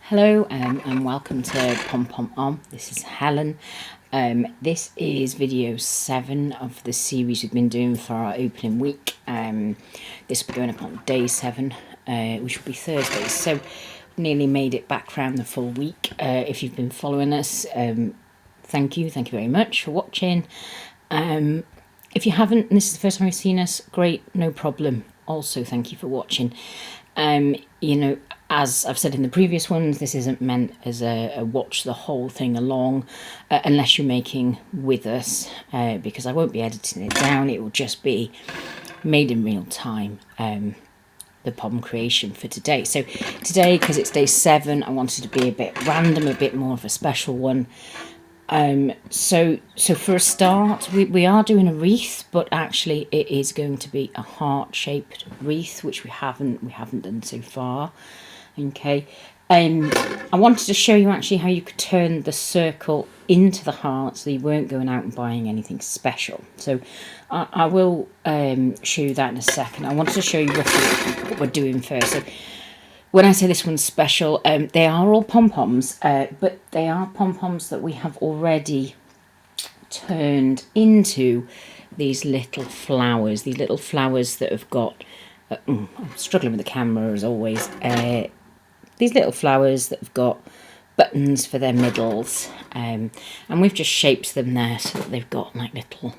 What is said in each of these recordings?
Hello and welcome to Pompom Ohmm. This is Helen. This is video 7 of the series we've been doing for our opening week. This will be going up on day 7, which will be Thursday. So nearly made it back around the full week. If you've been following us, thank you very much for watching. If you haven't and this is the first time you've seen us, great, no problem. Also, thank you for watching. You know, as I've said in the previous ones, this isn't meant as a watch the whole thing along, unless you're making with us, because I won't be editing it down. It will just be made in real time, the pom creation for today. So today, because it's day 7, I wanted to be a bit random, a bit more of a special one. So for a start, we are doing a wreath, but actually it is going to be a heart-shaped wreath, which we haven't done so far. Okay, I wanted to show you actually how you could turn the circle into the heart, so you weren't going out and buying anything special. So I will show you that in a second. I wanted to show you roughly what we're doing first. So when I say this one's special, they are all pom-poms, but they are pom-poms that we have already turned into these little flowers that have got, I'm struggling with the camera as always, these little flowers that have got buttons for their middles, and we've just shaped them there so that they've got like little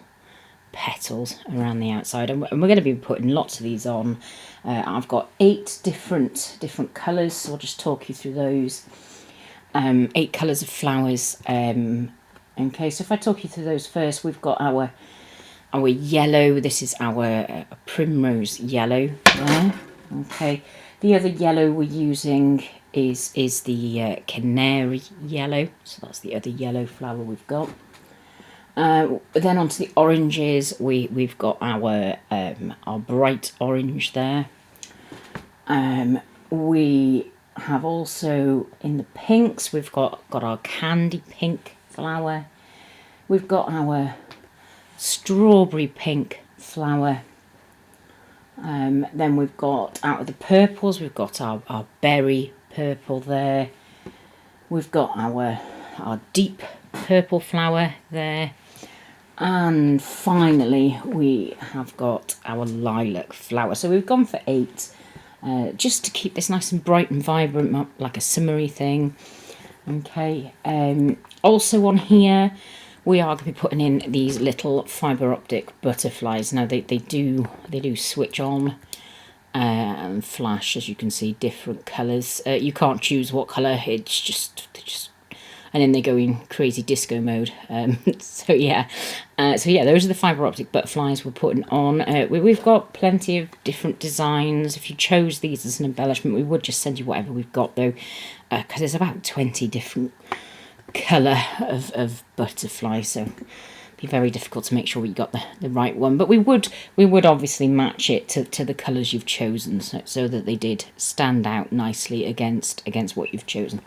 petals around the outside, and we're going to be putting lots of these on. I've got 8 different colours, so I'll just talk you through those. 8 colours of flowers. Okay, so if I talk you through those first, we've got our yellow. This is our primrose yellow there. Okay, the other yellow we're using is the canary yellow, so that's the other yellow flower we've got. Then onto the oranges, we've got our bright orange there. We have also in the pinks, we've got our candy pink flower. We've got our strawberry pink flower. Then we've got out of the purples, we've got our berry purple there. We've got our deep purple flower there. And finally, we have got our lilac flower. So we've gone for 8, just to keep this nice and bright and vibrant, like a summery thing. Okay. Also on here, we are going to be putting in these little fibre optic butterflies. Now they do switch on and flash, as you can see, different colours. You can't choose what colour. It's just and then they go in crazy disco mode. So yeah, those are the fibre optic butterflies we're putting on. We've got plenty of different designs. If you chose these as an embellishment, we would just send you whatever we've got though, because there's about 20 different colour of butterflies, so it'd be very difficult to make sure we got the right one. But we would obviously match it to the colours you've chosen, so that they did stand out nicely against what you've chosen.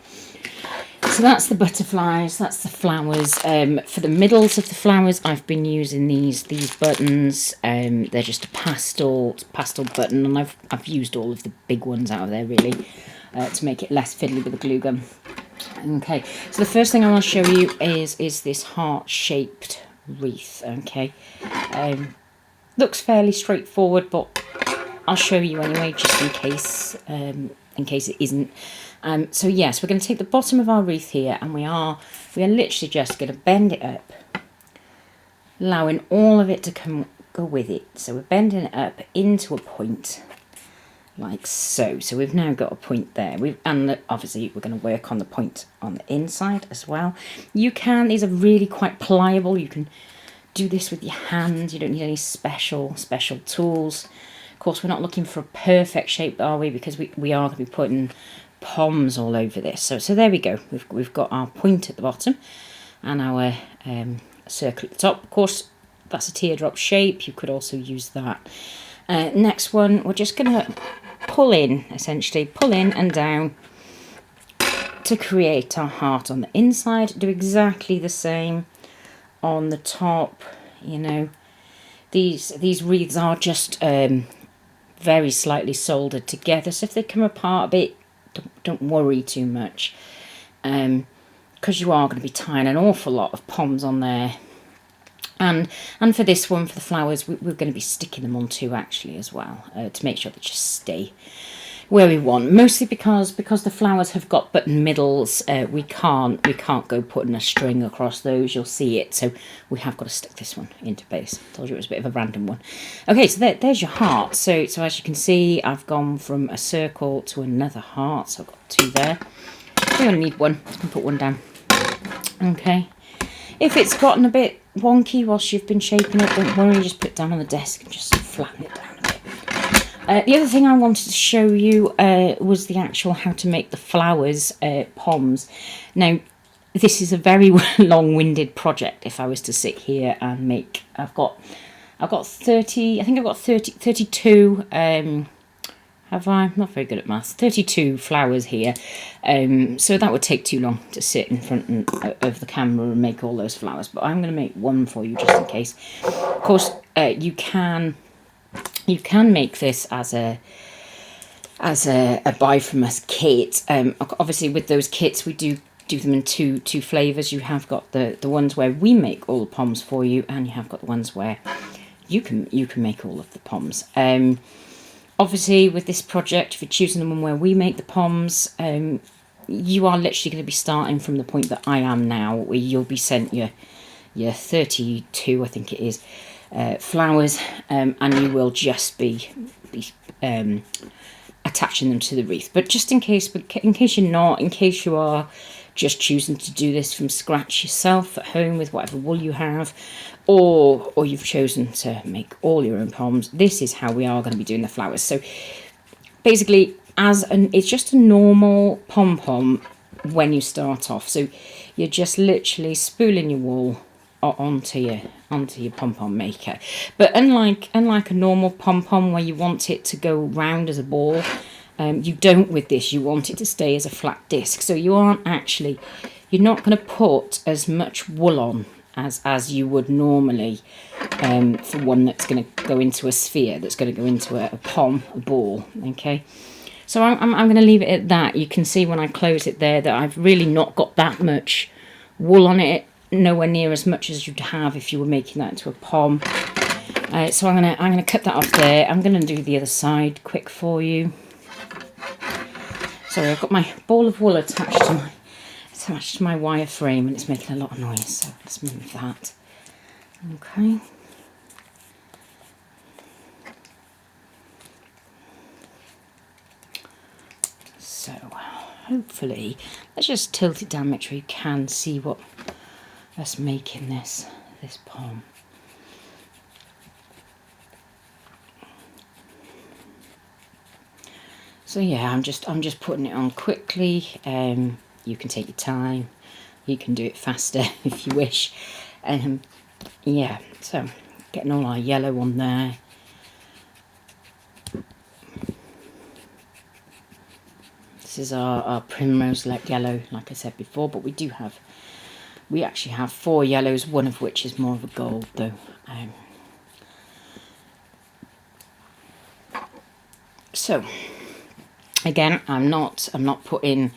So that's the butterflies, that's the flowers. For the middles of the flowers, I've been using these buttons. They're just a pastel button, and I've used all of the big ones out of there really, to make it less fiddly with the glue gun. Okay, so the first thing I want to show you is this heart-shaped wreath. Okay, looks fairly straightforward, but I'll show you anyway, just in case it isn't. So yes, we're going to take the bottom of our wreath here, and we are literally just going to bend it up, allowing all of it to go with it. So we're bending it up into a point, like so. So we've now got a point there. And obviously we're going to work on the point on the inside as well. These are really quite pliable. You can do this with your hand. You don't need any special tools. Of course, we're not looking for a perfect shape, are we? Because we are going to be putting poms all over this. So there we go. We've got our point at the bottom and our circle at the top. Of course, that's a teardrop shape. You could also use that. Next one, we're just going to pull in and down to create our heart on the inside. Do exactly the same on the top. You know, these wreaths are just very slightly soldered together, so if they come apart a bit, don't worry too much, because you are going to be tying an awful lot of poms on there. And for this one, for the flowers, we're going to be sticking them on too, actually, as well, to make sure they just stay where we want. Mostly because the flowers have got button middles, we can't go putting a string across those. You'll see it. So we have got to stick this one into base. I told you it was a bit of a random one. Okay, so there's your heart. So as you can see, I've gone from a circle to another heart. So I've got 2 there. We only need 1. I can put 1 down. Okay. If it's gotten a bit wonky whilst you've been shaping it, don't worry, just put it down on the desk and just flatten it down a bit. The other thing I wanted to show you was the actual how to make the flowers poms. Now, this is a very long-winded project. If I was to sit here and make, I've got 30. I think I've got 32. Have I? I'm not very good at maths. 32 flowers here. So that would take too long to sit in front of the camera and make all those flowers. But I'm going to make 1 for you just in case. Of course, you can make this as a buy from us kit. Obviously, with those kits, we do them in two flavours. You have got the ones where we make all the poms for you, and you have got the ones where you can make all of the poms. Obviously, with this project, if you're choosing the one where we make the poms, you are literally going to be starting from the point that I am now, where you'll be sent your 32, I think it is, flowers, and you will just be attaching them to the wreath. But just in case you're not, in case you are just choosing to do this from scratch yourself at home with whatever wool you have, or you've chosen to make all your own poms, this is how we are going to be doing the flowers. So basically, it's just a normal pom-pom when you start off. So you're just literally spooling your wool onto your pom-pom maker. But unlike a normal pom-pom where you want it to go round as a ball, you don't with this. You want it to stay as a flat disc. So you're not going to put as much wool on as you would normally for one that's going to go into a sphere, that's going to go into a ball. Okay, so I'm going to leave it at that. You can see when I close it there that I've really not got that much wool on it, nowhere near as much as you'd have if you were making that into a pom. So I'm gonna cut that off there. I'm going to do the other side quick for you. Sorry, I've got my ball of wool attached to my wire frame and it's making a lot of noise, so let's move that. Okay. So hopefully, let's just tilt it down, make sure you can see what us making this pom. So yeah, I'm just putting it on quickly. You can take your time. You can do it faster if you wish. Yeah, so getting all our yellow on there. This is our primrose yellow, like I said before, but we actually have 4 yellows, one of which is more of a gold though. So again, I'm not putting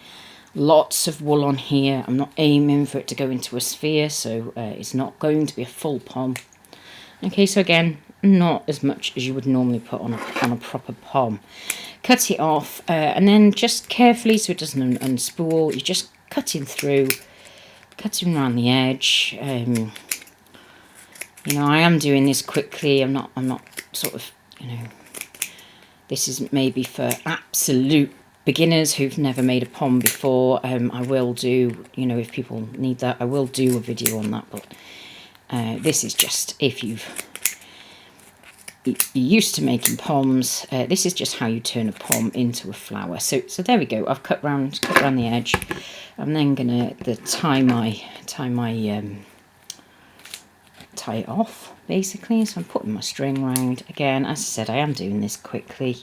lots of wool on here. I'm not aiming for it to go into a sphere, so it's not going to be a full pom. Okay, so again, not as much as you would normally put on a proper pom. Cut it off, and then just carefully, so it doesn't unspool, you're just cutting around the edge. You know, I am doing this quickly. I'm not sort of, you know, this is maybe for absolute beginners who've never made a pom before. I will do, you know, if people need that, I will do a video on that, but this is just if you're used to making poms, this is just how you turn a pom into a flower. So there we go. I've cut round the edge. I'm then gonna tie it off basically. So I'm putting my string round. Again, as I said, I am doing this quickly.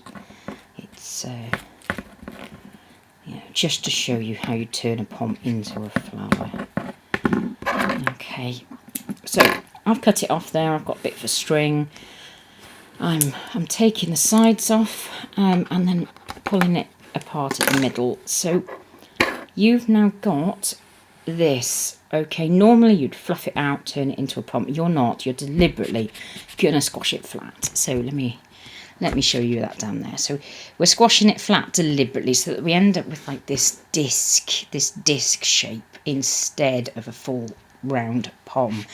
It's yeah, just to show you how you turn a pom into a flower. Okay, so I've cut it off there. I've got a bit of a string. I'm taking the sides off and then pulling it apart at the middle. So you've now got this. Okay, normally you'd fluff it out, turn it into a pom. You're not. You're deliberately gonna squash it flat. So let me show you that down there. So we're squashing it flat deliberately so that we end up with like this disc shape instead of a full round pom.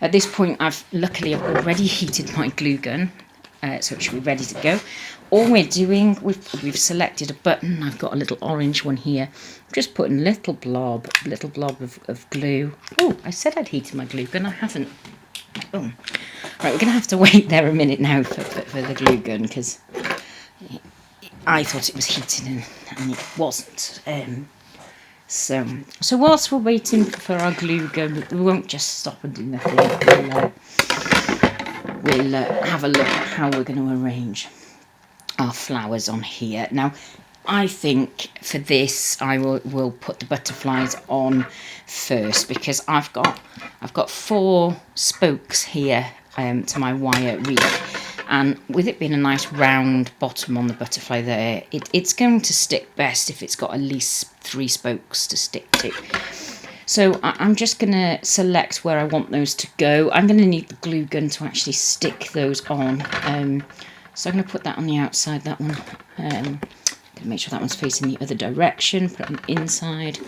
At this point, I've already heated my glue gun, so it should be ready to go. All we're doing, we've selected a button. I've got a little orange one here. I'm just putting a little blob of glue. Oh, I said I'd heated my glue gun. I haven't. Oh. Right, we're going to have to wait there a minute now for the glue gun, because I thought it was heated and it wasn't. So whilst we're waiting for our glue gun, we won't just stop and do nothing. We'll have a look at how we're going to arrange our flowers on here. Now, I think for this I will put the butterflies on first, because I've got 4 spokes here to my wire wreath, and with it being a nice round bottom on the butterfly there, it's going to stick best if it's got at least 3 spokes to stick to. So I'm just going to select where I want those to go. I'm going to need the glue gun to actually stick those on. So I'm going to put that on the outside, that one. Going to make sure that one's facing the other direction, put it on the inside.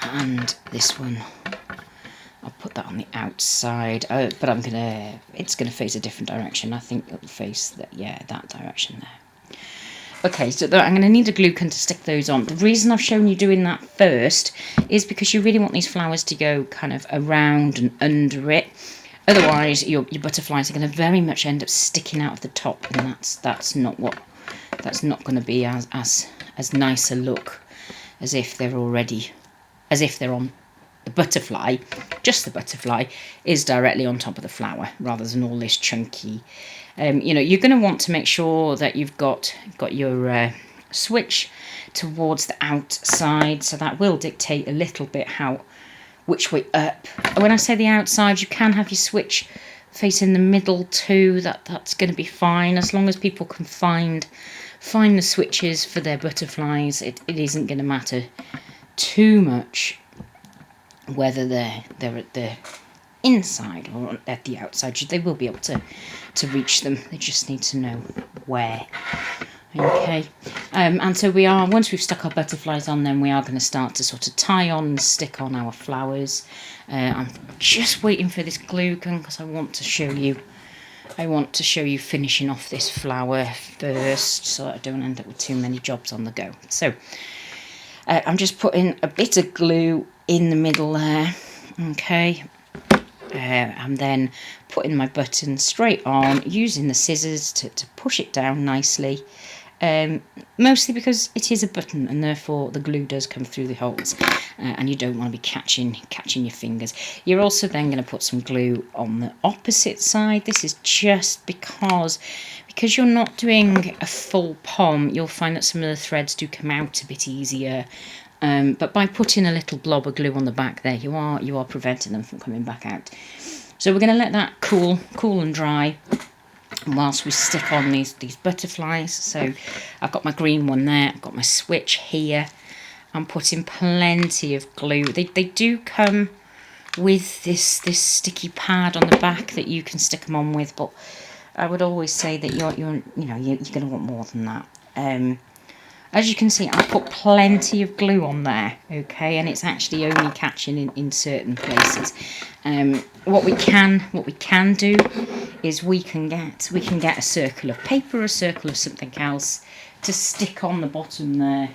And this one, I'll put that on the outside, but it's going to face a different direction. I think it'll face that direction there. Okay, so I'm going to need a glue gun to stick those on. The reason I've shown you doing that first is because you really want these flowers to go kind of around and under it. Otherwise, your butterflies are going to very much end up sticking out of the top, and that's not going to be as nice a look as if they're on the butterfly. Just the butterfly is directly on top of the flower, rather than all this chunky. You're going to want to make sure that you've got your switch towards the outside, so that will dictate a little bit which way up. When I say the outside, you can have your switch facing the middle too. That's going to be fine, as long as people can find the switches for their butterflies. It isn't going to matter too much whether they're at the inside or at the outside. They will be able to reach them. They just need to know where. Okay, and so once we've stuck our butterflies on, then we are going to start to sort of tie on and stick on our flowers. I'm just waiting for this glue gun because I want to show you finishing off this flower first, so that I don't end up with too many jobs on the go. So I'm just putting a bit of glue in the middle there. Okay, I'm then putting my button straight on, using the scissors to push it down nicely. Mostly because it is a button, and therefore the glue does come through the holes, and you don't want to be catching your fingers. You're also then going to put some glue on the opposite side. This is just because you're not doing a full pom. You'll find that some of the threads do come out a bit easier, but by putting a little blob of glue on the back there, you are preventing them from coming back out. So we're going to let that cool and dry whilst we stick on these butterflies. So I've got my green one there, I've got my switch here. I'm putting plenty of glue. They do come with this sticky pad on the back that you can stick them on with, but I would always say that you're going to want more than that. As you can see, I put plenty of glue on there, okay, and it's actually only catching in certain places. What we can do is we can get a circle of paper, a circle of something else to stick on the bottom there,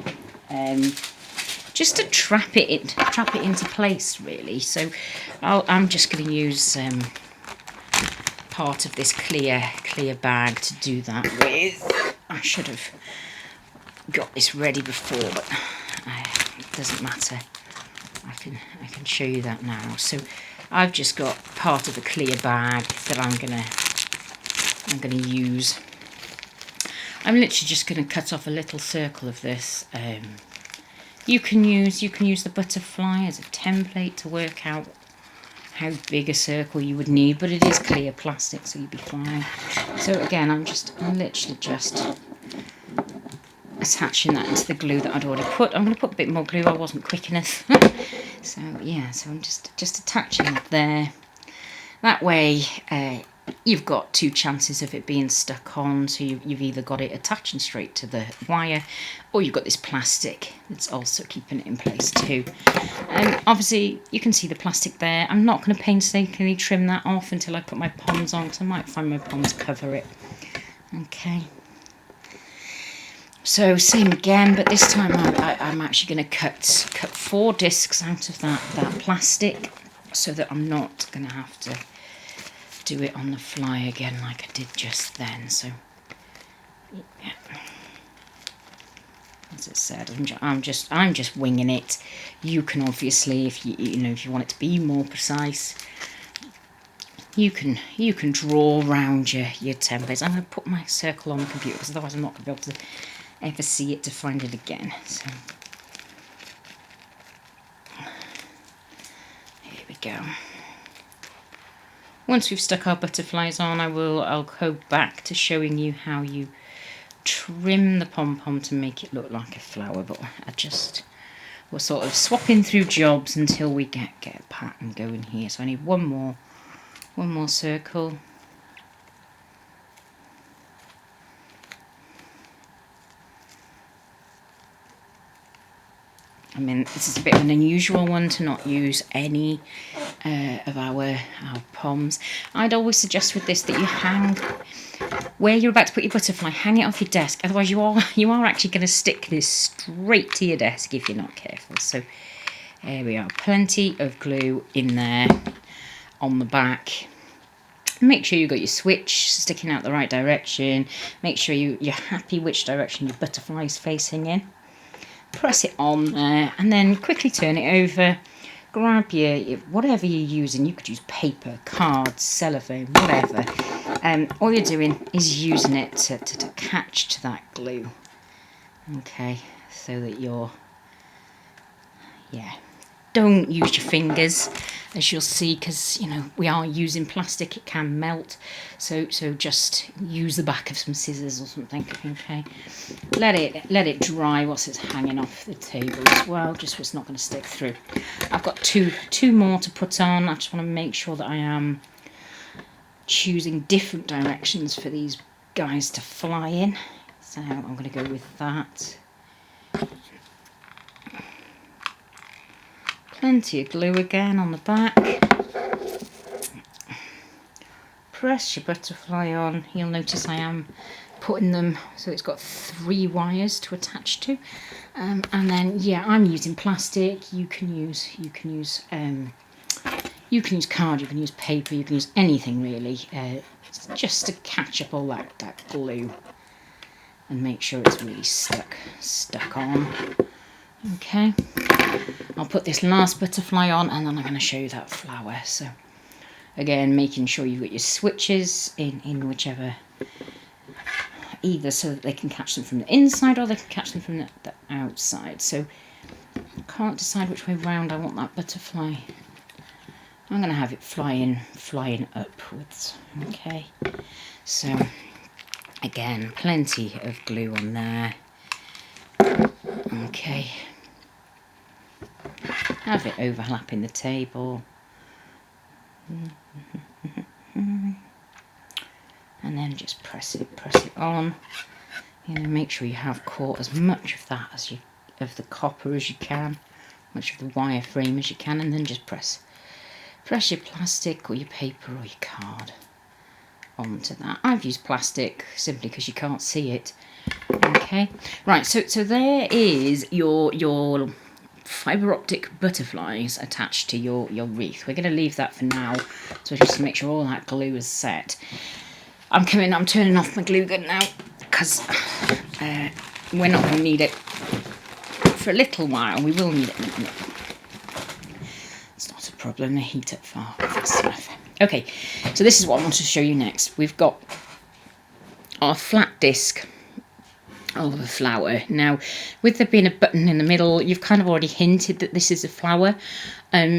just to trap it into place, really. So I'm just going to use part of this clear bag to do that with. I should have got this ready before, but it doesn't matter. I can show you that now. So I've just got part of the clear bag that I'm gonna use. I'm literally just gonna cut off a little circle of this. You can use the butterfly as a template to work out how big a circle you would need, but it is clear plastic, so you'd be fine. So again, I'm literally just attaching that into the glue that I'd already put. I'm going to put a bit more glue, I wasn't quick enough. So yeah, so I'm just attaching it there. That way you've got 2 chances of it being stuck on, so you've either got it attaching straight to the wire, or you've got this plastic that's also keeping it in place too. Obviously you can see the plastic there. I'm not going to painstakingly trim that off until I put my poms on, because I might find my poms cover it. Okay. So same again, but this time I'm actually going to cut 4 discs out of that plastic, so that I'm not going to have to do it on the fly again like I did just then. So yeah. As I said, I'm just winging it. You can obviously, if you want it to be more precise, you can draw around your templates. I'm going to put my circle on the computer, because otherwise I'm not going to be able to ever see it to find it again. So here we go. Once we've stuck our butterflies on, I'll go back to showing you how you trim the pom-pom to make it look like a flower. But we're sort of swapping through jobs until we get a pattern going here. So I need one more circle. I mean, this is a bit of an unusual one to not use any of our poms. I'd always suggest with this that you hang, where you're about to put your butterfly, hang it off your desk. Otherwise you are actually going to stick this straight to your desk if you're not careful. So there we are, plenty of glue in there on the back. Make sure you've got your switch sticking out the right direction. Make sure you're happy which direction your butterfly's facing in. Press it on there and then quickly turn it over. Grab your whatever you're using. You could use paper, cards, cellophane, whatever. All you're doing is using it to catch to that glue. Okay, so that don't use your fingers, as you'll see, because we are using plastic, it can melt, so just use the back of some scissors or something. Okay, let it dry whilst it's hanging off the table as well, just so it's not going to stick through. I've got two more to put on. I just want to make sure that I am choosing different directions for these guys to fly in, so I'm going to go with that. Plenty of glue again on the back. Press your butterfly on. You'll notice I am putting them so it's got 3 wires to attach to, and then I'm using plastic. You can use card, you can use paper, you can use anything really, just to catch up all that glue and make sure it's really stuck on. Okay, I'll put this last butterfly on and then I'm going to show you that flower. So again, making sure you've got your switches in whichever, either so that they can catch them from the inside or they can catch them from the outside. So I can't decide which way round I want that butterfly. I'm going to have it flying upwards. Okay, so again, plenty of glue on there. Okay, have it overlapping the table. And then just press it on. Make sure you have caught as much of that of the copper as you can, much of the wire frame as you can, and then just press your plastic or your paper or your card onto that. I've used plastic simply because you can't see it. Okay, right, so there is your fibre optic butterflies attached to your wreath. We're going to leave that for now, so just to make sure all that glue is set. I'm turning off my glue gun now, because we're not going to need it for a little while. We will need it in a minute. It's not a problem, they heat up fast enough. Okay, so this is what I want to show you next. We've got our flat disc of a flower. Now, with there being a button in the middle, you've kind of already hinted that this is a flower,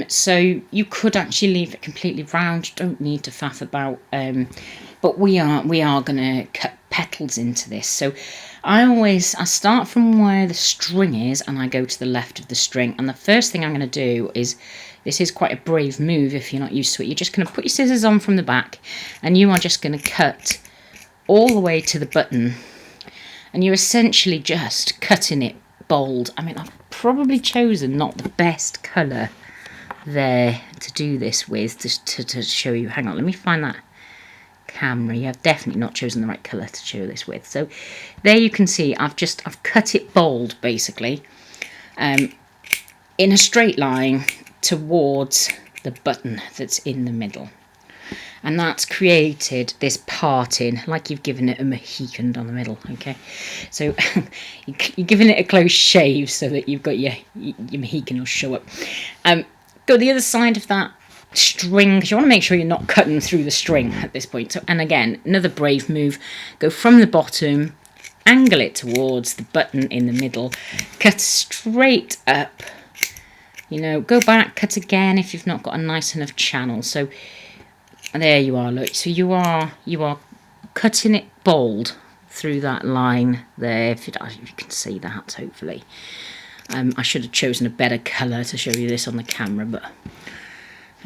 so you could actually leave it completely round. You don't need to faff about, but we are going to cut petals into this. So I start from where the string is and I go to the left of the string. And the first thing I'm going to do is, this is quite a brave move if you're not used to it, you're just going to put your scissors on from the back and you are just going to cut all the way to the button. And you're essentially just cutting it bold. I mean, I've probably chosen not the best colour there to do this with, to show you. Hang on, let me find that camera. Yeah, I've definitely not chosen the right colour to show this with. So there you can see I've cut it bold basically, in a straight line towards the button that's in the middle. And that's created this parting, like you've given it a Mohican down the middle, okay? So you're giving it a close shave so that you've got your Mohican will show up. Go the other side of that string, because you want to make sure you're not cutting through the string at this point. So, and again, another brave move. Go from the bottom, angle it towards the button in the middle, cut straight up. You know, go back, cut again if you've not got a nice enough channel. So there you are, look. So you are cutting it bold through that line there, if you can see that, hopefully. I should have chosen a better colour to show you this on the camera, but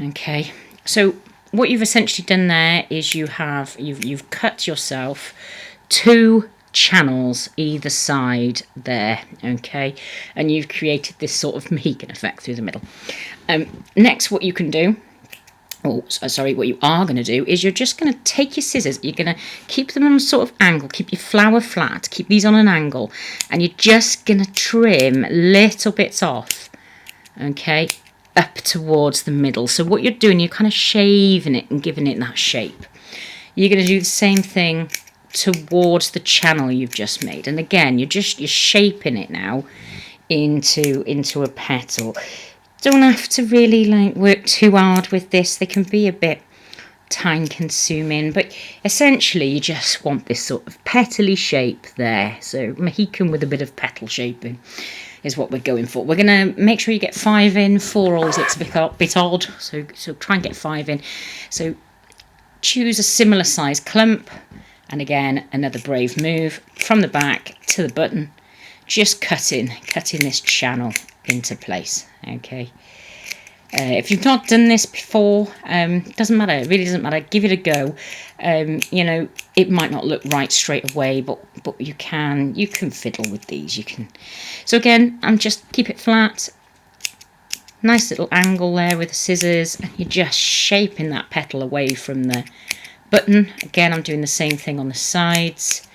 okay. So what you've essentially done there is you've cut yourself 2 channels either side there, okay, and you've created this sort of Mohican effect through the middle. Next, what you can do, what you are going to do is you're just going to take your scissors, you're going to keep them on a sort of angle, keep your flower flat, keep these on an angle, and you're just going to trim little bits off, okay, up towards the middle. So what you're doing, you're kind of shaving it and giving it that shape. You're going to do the same thing towards the channel you've just made, and again you're shaping it now into a petal. Don't have to really like work too hard with this. They can be a bit time consuming, but essentially you just want this sort of petally shape there. So Mohican with a bit of petal shaping is what we're going for. We're going to make sure you get 5 in. 4 always looks a bit odd, so try and get 5 in. So choose a similar size clump, and again another brave move from the back to the button, just cutting this channel into place, okay. If you've not done this before, doesn't matter, it really doesn't matter, give it a go. You know, it might not look right straight away, but you can fiddle with these, you can. So again, I'm just keep it flat, nice little angle there with the scissors, and you're just shaping that petal away from the button. Again, I'm doing the same thing on the sides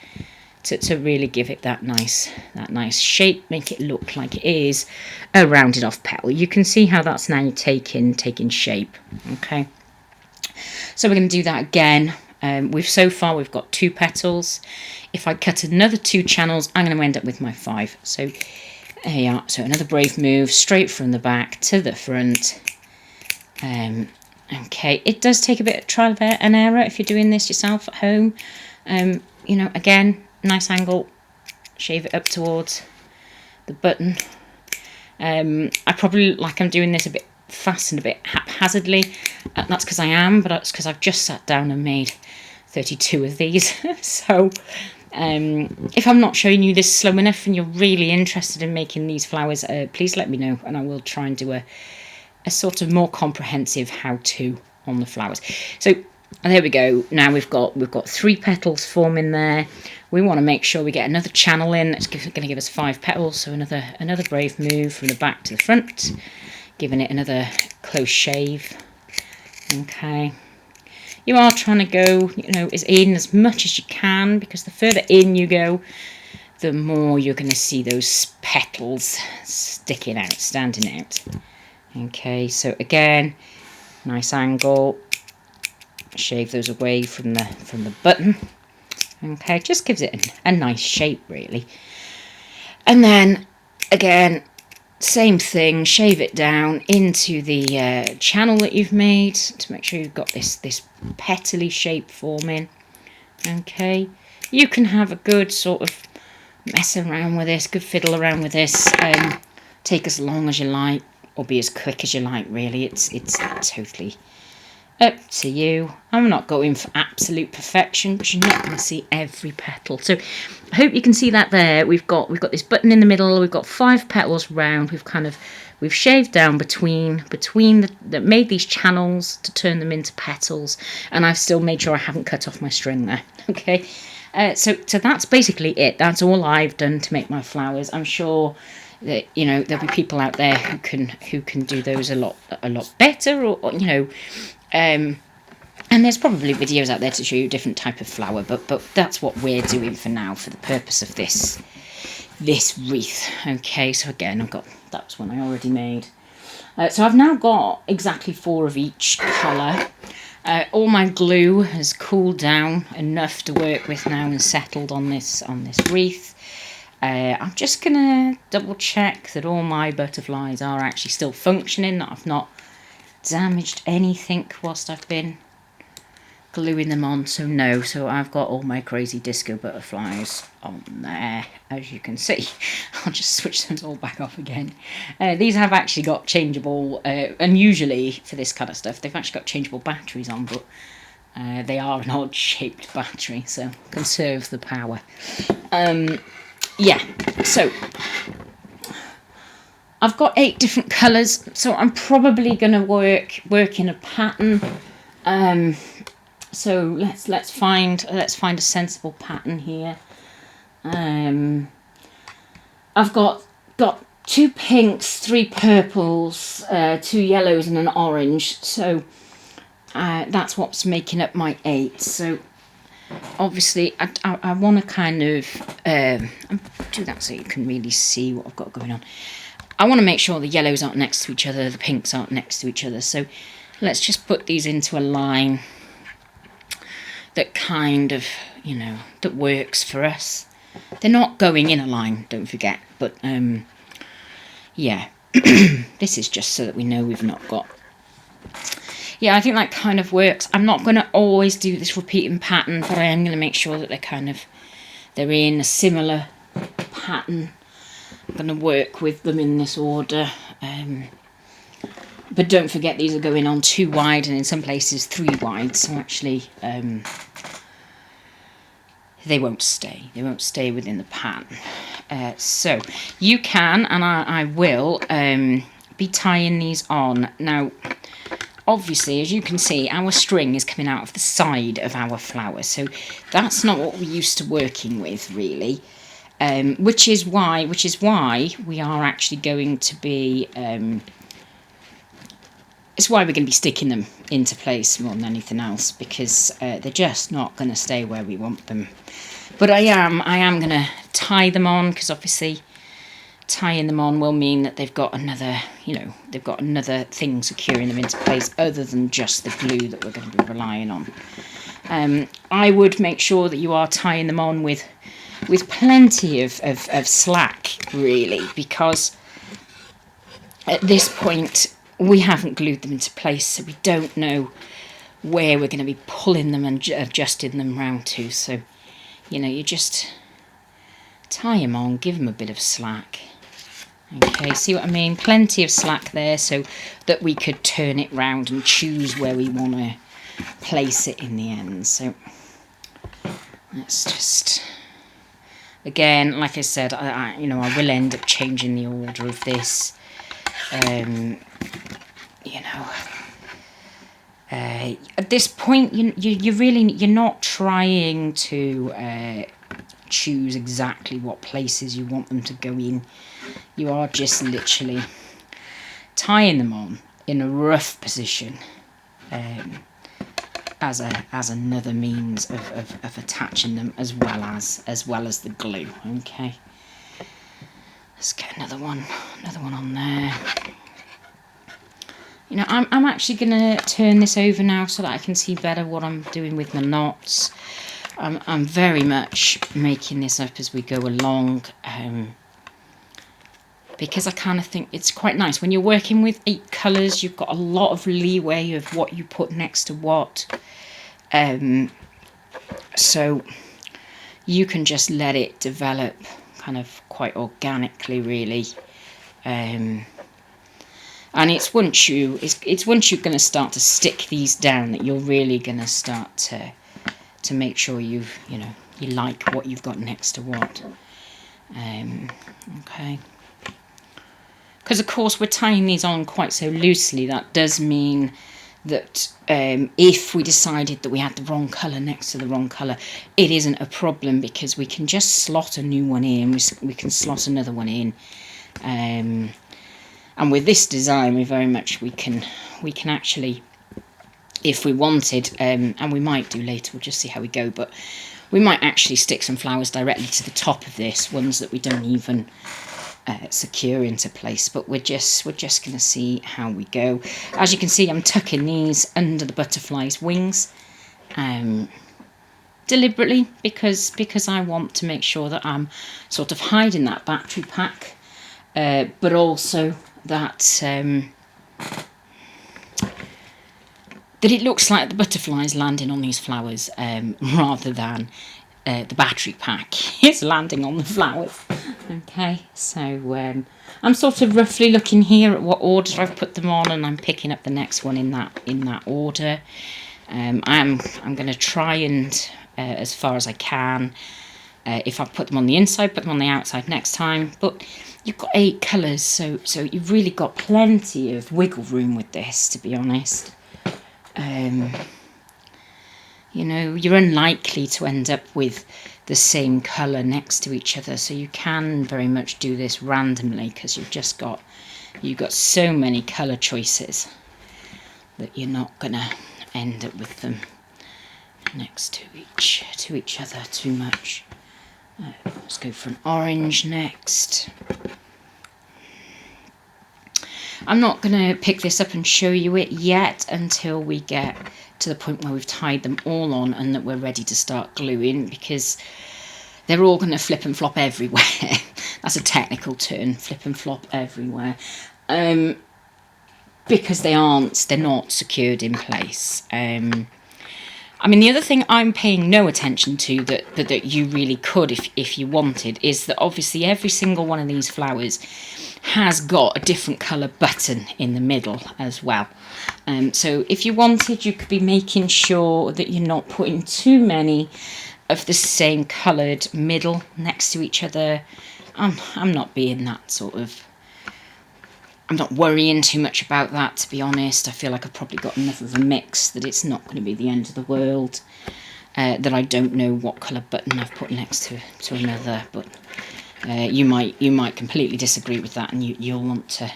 to really give it that nice shape, make it look like it is a rounded off petal. You can see how that's now taking shape, okay. So we're going to do that again. So far we've got 2 petals. If I cut another 2 channels, I'm going to end up with my 5. So there you are. So another brave move, straight from the back to the front. Okay, it does take a bit of trial and error if you're doing this yourself at home. You know, again, nice angle, shave it up towards the button. I probably, I'm doing this a bit fast and a bit haphazardly. That's because I am, but that's because I've just sat down and made 32 of these. So if I'm not showing you this slow enough and you're really interested in making these flowers, please let me know, and I will try and do a sort of more comprehensive how-to on the flowers. So there we go. Now we've got 3 petals forming there. We want to make sure we get another channel in. It's going to give us 5 petals. So another brave move from the back to the front, giving it another close shave. Okay. You are trying to go, you know, as much as you can, because the further in you go, the more you're going to see those petals sticking out, standing out. Okay, so again, nice angle, shave those away from the button. Okay, just gives it a nice shape really. And then again, same thing, shave it down into the channel that you've made to make sure you've got this petally shape forming. Okay, you can have a good sort of mess around with this, good fiddle around with this, take as long as you like or be as quick as you like really. It's totally Up to you. I'm not going for absolute perfection because you're not going to see every petal. So I hope you can see that there. We've got this button in the middle. We've got 5 petals round. We've shaved down between made these channels to turn them into petals, and I've still made sure I haven't cut off my string there. Okay, so that's basically it. That's all I've done to make my flowers. I'm sure that there'll be people out there who can do those a lot better, or and there's probably videos out there to show you a different type of flower, but that's what we're doing for now for the purpose of this wreath. Okay, so again, that was one I already made. So I've now got exactly 4 of each colour. All my glue has cooled down enough to work with now and settled on this wreath. I'm just gonna double check that all my butterflies are actually still functioning, that I've not damaged anything whilst I've been gluing them on. So no, so I've got all my crazy disco butterflies on there, as you can see. I'll just switch those all back off again. These have actually got changeable, and usually for this kind of stuff they've actually got changeable batteries on, but they are an odd shaped battery, so conserve the power. Yeah, so I've got 8 different colours, so I'm probably going to work in a pattern. So let's find a sensible pattern here. I've got 2 pinks, 3 purples, 2 yellows and an orange. So that's what's making up my 8. So obviously I want to kind of do that so you can really see what I've got going on. I want to make sure the yellows aren't next to each other, the pinks aren't next to each other. So let's just put these into a line that kind of, that works for us. They're not going in a line, don't forget, but yeah. This is just so that we know we've not got... Yeah, I think that kind of works. I'm not going to always do this repeating pattern, but I am going to make sure that they're in a similar pattern. I'm going to work with them in this order. But don't forget, these are going on 2 wide and in some places 3 wide, so actually they won't stay. They won't stay within the pattern. So you can, and I will, be tying these on. Now, obviously, as you can see, our string is coming out of the side of our flower, so that's not what we're used to working with, really. Which is why we are actually going to be... it's why we're going to be sticking them into place more than anything else, because they're just not going to stay where we want them. But I am going to tie them on, because obviously tying them on will mean that they've got another, they've got another thing securing them into place other than just the glue that we're going to be relying on. I would make sure that you are tying them on with plenty of slack, really, because at this point we haven't glued them into place, so we don't know where we're going to be pulling them and adjusting them round to. So, you just tie them on, give them a bit of slack. Okay, see what I mean? Plenty of slack there so that we could turn it round and choose where we want to place it in the end. So let's just... Again, like I said, I will end up changing the order of this. At this point, you're not trying to choose exactly what places you want them to go in. You are just literally tying them on in a rough position, as another means of attaching them, as well as the glue. Okay, let's get another one on there. I'm actually going to turn this over now so that I can see better what I'm doing with my knots. I'm very much making this up as we go along, because I kind of think it's quite nice. When you're working with 8 colours, you've got a lot of leeway of what you put next to what. So you can just let it develop kind of quite organically, really. And it's once you're going to start to stick these down that you're really going to start to make sure you like what you've got next to what. Okay. Because of course we're tying these on quite so loosely. That does mean that if we decided that we had the wrong colour next to the wrong colour, it isn't a problem, because we can just slot a new one in, we can slot another one in, and with this design we can actually, if we wanted, and we might do later, we'll just see how we go, but we might actually stick some flowers directly to the top of this, ones that we don't even secure into place, but we're just going to see how we go. As you can see, I'm tucking these under the butterfly's wings, deliberately, because I want to make sure that I'm sort of hiding that battery pack, but also that that it looks like the butterfly's landing on these flowers, rather than the battery pack is landing on the flowers. Okay, so I'm sort of roughly looking here at what order I've put them on, and I'm picking up the next one in that order. I'm going to try and as far as I can, if I put them on the inside, put them on the outside next time. But you've got 8 colours, so you've really got plenty of wiggle room with this, to be honest. You know, you're unlikely to end up with the same colour next to each other, so you can very much do this randomly, because you've got so many colour choices that you're not gonna end up with them next to each other too much. Let's go for an orange next. I'm not going to pick this up and show you it yet until we get to the point where we've tied them all on and that we're ready to start gluing, because they're all going to flip and flop everywhere. That's a technical term, flip and flop everywhere. Because they're not secured in place. I mean, the other thing I'm paying no attention to that you really could if you wanted is that obviously every single one of these flowers has got a different colour button in the middle as well. So if you wanted, you could be making sure that you're not putting too many of the same coloured middle next to each other. I'm not being that sort of... I'm not worrying too much about that, to be honest. I feel like I've probably got enough of a mix that it's not going to be the end of the world. That I don't know what colour button I've put next to another, but you might completely disagree with that, and you'll want to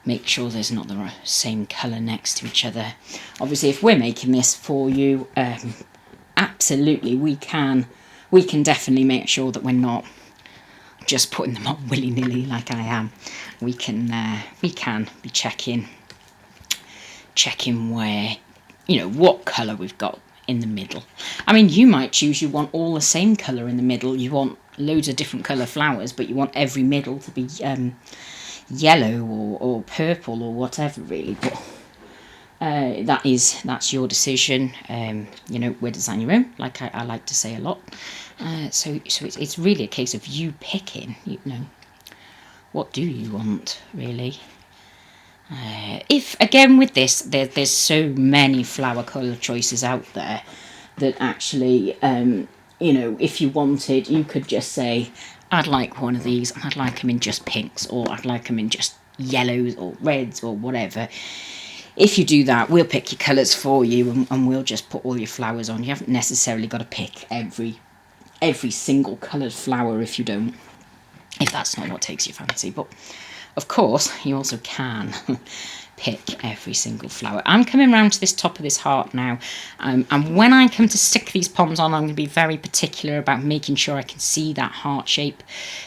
make sure there's not the same colour next to each other. Obviously, if we're making this for you, absolutely we can definitely make sure that we're not just putting them on willy-nilly like I am. We can be checking where, you know, what colour we've got in the middle. I mean, you might choose you want all the same colour in the middle. You want loads of different colour flowers, but you want every middle to be yellow or purple or whatever, really. But that's your decision. You know, we're design your own, like I like to say a lot. So it's really a case of you picking, you know, what do you want, really. If, again, with this, there's so many flower colour choices out there that actually, you know, if you wanted, you could just say, I'd like one of these, and I'd like them in just pinks, or I'd like them in just yellows or reds or whatever. If you do that, we'll pick your colours for you, and we'll just put all your flowers on. You haven't necessarily got to pick every single coloured flower if that's not what takes your fancy. But of course you also can pick every single flower. I'm coming round to this top of this heart now, and when I come to stick these poms on, I'm going to be very particular about making sure I can see that heart shape.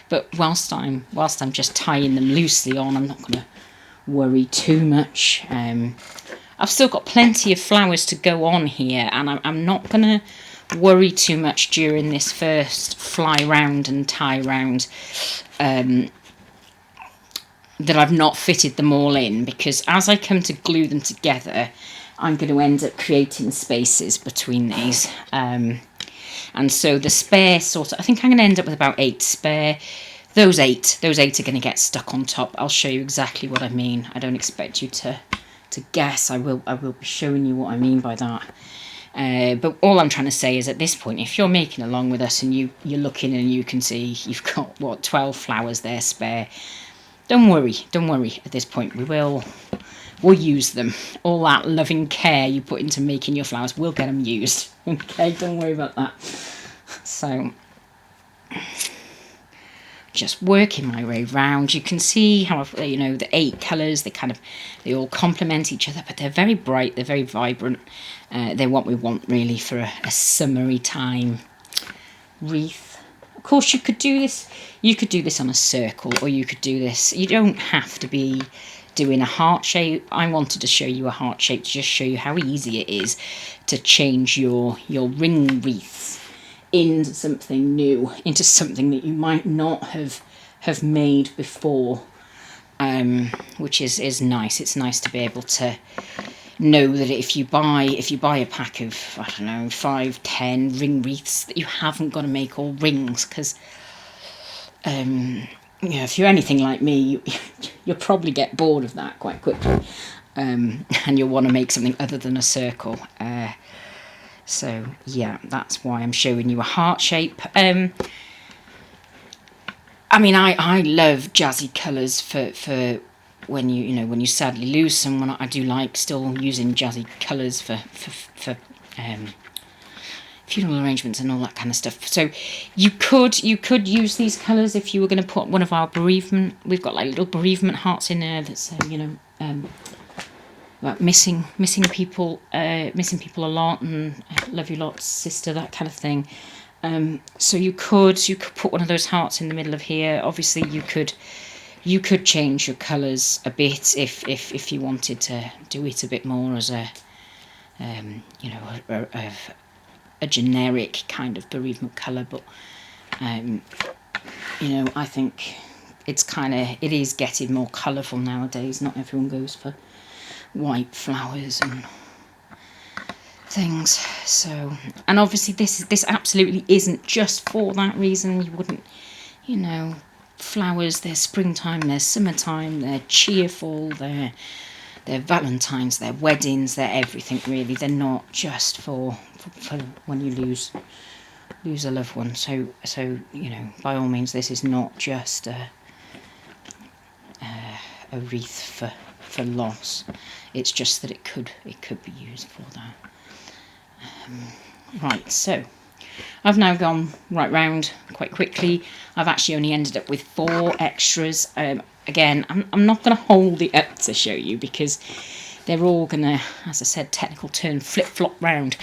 But whilst I'm just tying them loosely on, I'm not going to worry too much. I've still got plenty of flowers to go on here, and I'm not going to worry too much during this first fly round and tie round that I've not fitted them all in, because as I come to glue them together, I'm going to end up creating spaces between these, and so the spare I think I'm going to end up with about 8 spare. those eight are going to get stuck on top. I'll show you exactly what I mean. I don't expect you to guess. I will be showing you what I mean by that. But all I'm trying to say is at this point, if you're making along with us and you're looking and you can see you've got, what, 12 flowers there spare, don't worry at this point. We'll use them. All that loving care you put into making your flowers, we'll get them used. Okay, don't worry about that. So, just working my way around. You can see how, you know, the 8 colours, they all complement each other, but they're very bright, they're very vibrant. They're what we want really for a summery time wreath. Of course, you could do this on a circle, or you could do this, you don't have to be doing a heart shape. I wanted to show you a heart shape to just show you how easy it is to change your ring wreaths into something new, into something that you might not have made before, which is nice. It's nice to be able to know that if you buy a pack of, I don't know, 5, 10 ring wreaths, that you haven't got to make all rings, because you know, if you're anything like me, you'll probably get bored of that quite quickly, and you'll want to make something other than a circle. So yeah, that's why I'm showing you a heart shape. I mean, I love jazzy colours for when you sadly lose someone. I do like still using jazzy colours for funeral arrangements and all that kind of stuff. So you could use these colours if you were going to put one of our bereavement. We've got like little bereavement hearts in there that's about missing people a lot, and love you lots, sister, that kind of thing. So you could put one of those hearts in the middle of here. Obviously you could change your colours a bit if you wanted to do it a bit more as a a generic kind of bereavement colour, but I think it is getting more colourful nowadays. Not everyone goes for white flowers and things. So, and obviously this absolutely isn't just for that reason. You wouldn't, flowers, they're springtime, they're summertime, they're cheerful, they're Valentine's, they're weddings, they're everything really. They're not just for when you lose a loved one. So by all means, this is not just a wreath for loss. It's just that it could be used for that. Right, so I've now gone right round quite quickly. I've actually only ended up with 4 extras. Again, I'm not going to hold it up to show you because they're all going to, as I said, technical term, flip-flop round.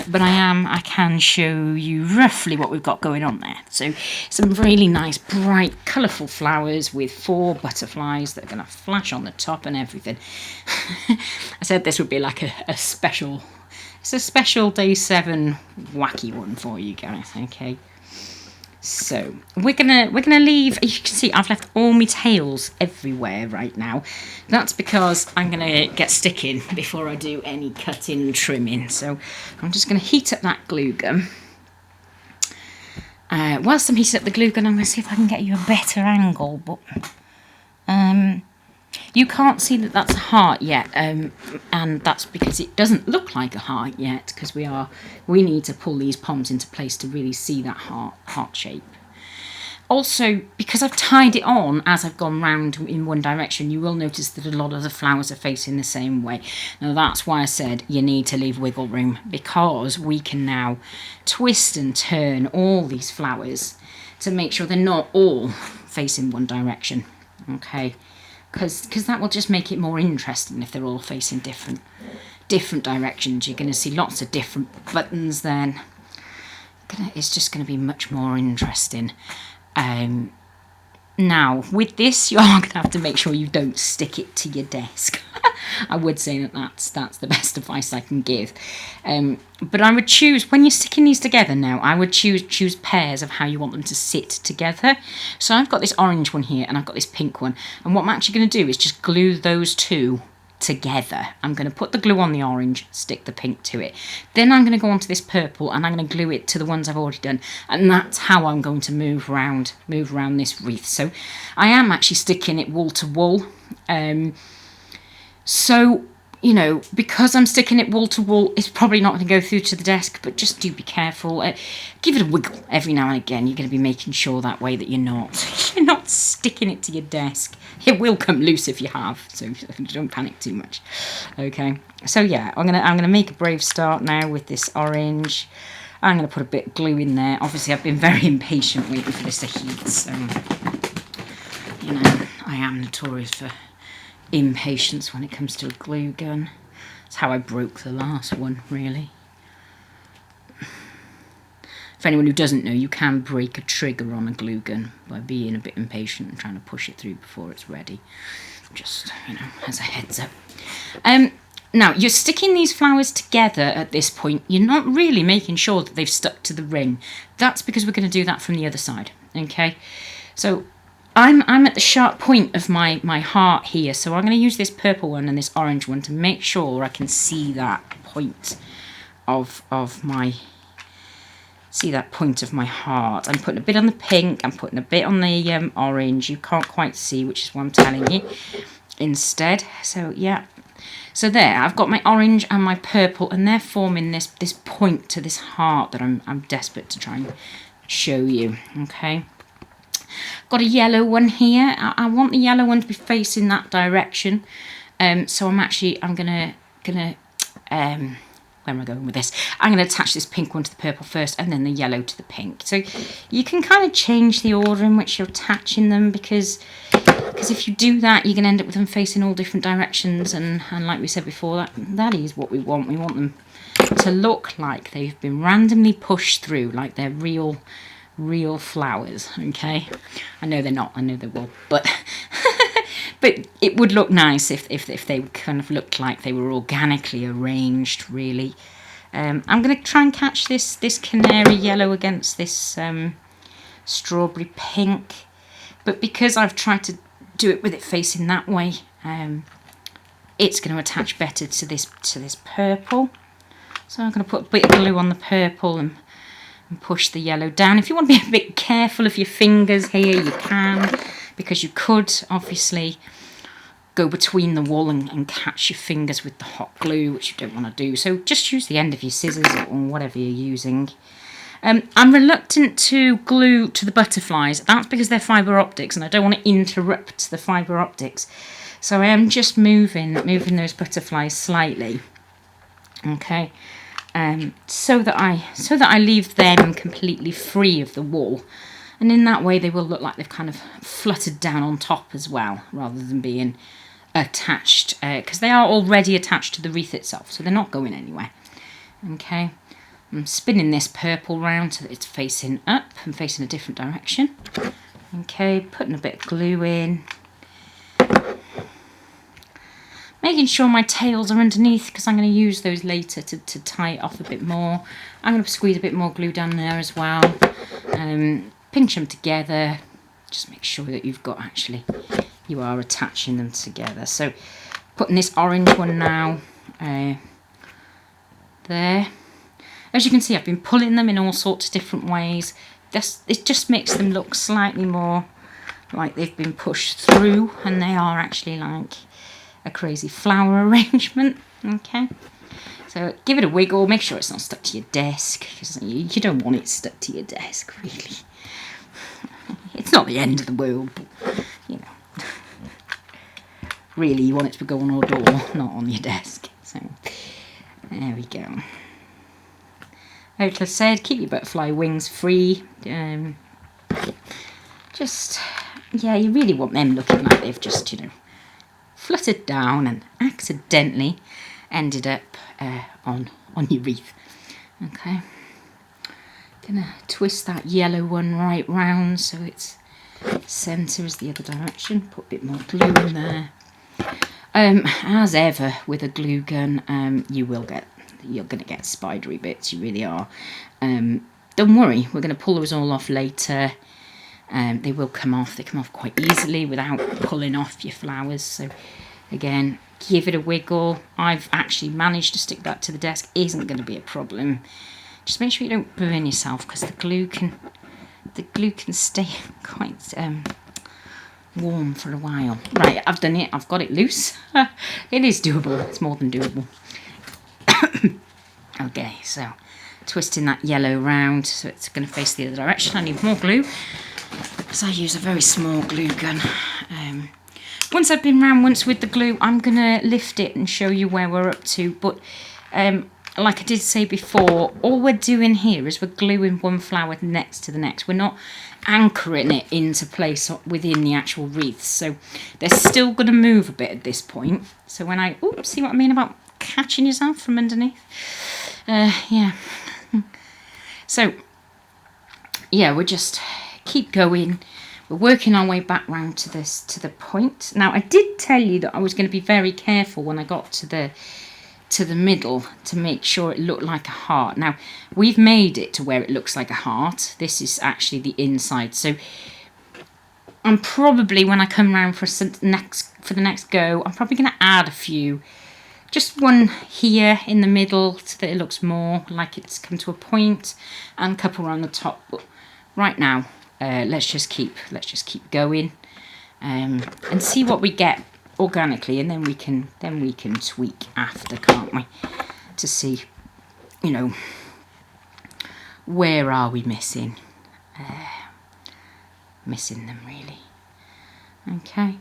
But I can show you roughly what we've got going on there. So some really nice, bright, colourful flowers with 4 butterflies that are going to flash on the top and everything. I said this would be like a special... It's a special day 7 wacky one for you guys, okay? So we're gonna leave. You can see I've left all my tails everywhere right now. That's because I'm gonna get sticking before I do any cutting and trimming. So I'm just gonna heat up that glue gun. Whilst I'm heating up the glue gun, I'm gonna see if I can get you a better angle. But you can't see that that's a heart yet, and that's because it doesn't look like a heart yet, because we need to pull these poms into place to really see that heart shape. Also, because I've tied it on as I've gone round in one direction, you will notice that a lot of the flowers are facing the same way. Now that's why I said you need to leave wiggle room, because we can now twist and turn all these flowers to make sure they're not all facing one direction, okay? Because that will just make it more interesting if they're all facing different directions. You're going to see lots of different buttons then. It's just going to be much more interesting. Now, with this, you are going to have to make sure you don't stick it to your desk. I would say that's the best advice I can give. But I would choose, when you're sticking these together now, I would choose pairs of how you want them to sit together. So I've got this orange one here and I've got this pink one. And what I'm actually going to do is just glue those two together. I'm going to put the glue on the orange, stick the pink to it. Then I'm going to go on to this purple and I'm going to glue it to the ones I've already done. And that's how I'm going to move around this wreath. So I am actually sticking it wall to wall. So, you know, because I'm sticking it wall to wall, it's probably not going to go through to the desk, but just do be careful. Give it a wiggle every now and again. You're going to be making sure that way that you're not sticking it to your desk. It will come loose if you have, so don't panic too much. Okay, so yeah, I'm gonna make a brave start now with this orange. I'm gonna put a bit of glue in there. Obviously, I've been very impatient waiting for this to heat, so you know I am notorious for impatience when it comes to a glue gun. It's how I broke the last one, really. For anyone who doesn't know, you can break a trigger on a glue gun by being a bit impatient and trying to push it through before it's ready. Just, you know, as a heads up. Now, you're sticking these flowers together at this point. You're not really making sure that they've stuck to the ring. That's because we're going to do that from the other side, okay? So I'm at the sharp point of my heart here, so I'm going to use this purple one and this orange one to make sure I can see that point of my... See that point of my heart. I'm putting a bit on the pink, I'm putting a bit on the orange. You can't quite see, which is what I'm telling you instead. So yeah, so there I've got my orange and my purple, and they're forming this point to this heart that I'm desperate to try and show you. Okay, got a yellow one here. I want the yellow one to be facing that direction. So I'm gonna where am I going with this? I'm going to attach this pink one to the purple first and then the yellow to the pink. So you can kind of change the order in which you're attaching them, because if you do that, you're going to end up with them facing all different directions. And like we said before, that is what we want. We want them to look like they've been randomly pushed through, like they're real flowers, okay? I know they're not, I know they will, but... But it would look nice if they kind of looked like they were organically arranged, really. I'm going to try and catch this canary yellow against this strawberry pink. But because I've tried to do it with it facing that way, it's going to attach better to this purple. So I'm going to put a bit of glue on the purple and push the yellow down. If you want to be a bit careful of your fingers here, you can. Because you could obviously go between the wall and catch your fingers with the hot glue, which you don't want to do. So just use the end of your scissors or whatever you're using. I'm reluctant to glue to the butterflies. That's because they're fibre optics and I don't want to interrupt the fibre optics. So I am just moving those butterflies slightly. Okay. So that I leave them completely free of the wall. And in that way, they will look like they've kind of fluttered down on top as well, rather than being attached, because they are already attached to the wreath itself, so they're not going anywhere. Okay, I'm spinning this purple round so that it's facing up and facing a different direction. Okay, putting a bit of glue in. Making sure my tails are underneath, because I'm going to use those later to tie it off a bit more. I'm going to squeeze a bit more glue down there as well. Pinch them together, just make sure that you are attaching them together. So putting this orange one now there. As you can see, I've been pulling them in all sorts of different ways. It just makes them look slightly more like they've been pushed through, and they are actually like a crazy flower arrangement. Okay, so give it a wiggle, make sure it's not stuck to your desk, because you don't want it stuck to your desk, really. It's not the end of the world, but, you know, really you want it to go on your door, not on your desk. So, there we go. Like I said, keep your butterfly wings free. Just, yeah, you really want them looking like they've just, you know, fluttered down and accidentally ended up on your wreath. Okay. Gonna twist that yellow one right round so its centre is the other direction. Put a bit more glue in there. As ever with a glue gun, you're gonna get spidery bits. You really are. Don't worry, we're gonna pull those all off later. They will come off. They come off quite easily without pulling off your flowers. So Again, give it a wiggle. I've actually managed to stick that to the desk. Isn't going to be a problem. Just make sure you don't burn yourself, because the glue can stay quite warm for a while. Right, I've done it. I've got it loose. It is doable. It's more than doable. Okay, so twisting that yellow round so it's going to face the other direction. I need more glue, because I use a very small glue gun. Once I've been round once with the glue, I'm going to lift it and show you where we're up to. But like I did say before, all we're doing here is we're gluing one flower next to the next. We're not anchoring it into place within the actual wreaths. So they're still going to move a bit at this point. So when I, oops, see what I mean about catching yourself from underneath? Yeah. So, yeah, we'll just keep going. We're working our way back round to the point. Now, I did tell you that I was going to be very careful when I got to the middle to make sure it looked like a heart. Now, we've made it to where it looks like a heart. This is actually the inside. So, I'm probably, when I come round for the next go, I'm probably going to add a few. Just one here in the middle so that it looks more like it's come to a point, and a couple around the top. But right now, let's just keep going and see what we get organically, and then we can tweak after, can't we? To see, you know, where are we missing them really. Okay.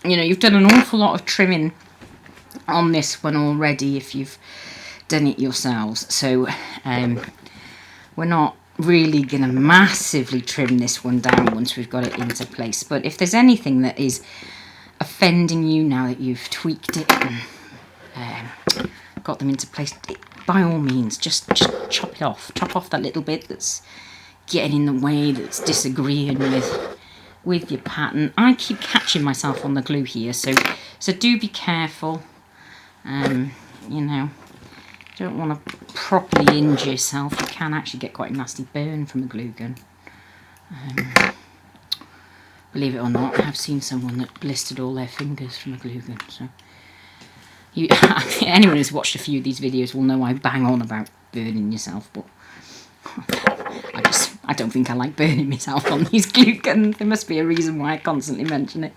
You know, you've done an awful lot of trimming on this one already if you've done it yourselves. So we're not really going to massively trim this one down once we've got it into place. But if there's anything that is offending you now that you've tweaked it and got them into place, by all means, just chop it off. Chop off that little bit that's getting in the way, that's disagreeing with your pattern. I keep catching myself on the glue here, so do be careful. You know, don't want to properly injure yourself. You can actually get quite a nasty burn from a glue gun. Believe it or not, I have seen someone that blistered all their fingers from a glue gun. So, anyone who's watched a few of these videos will know I bang on about burning yourself, but I don't think I like burning myself on these glue guns. There must be a reason why I constantly mention it.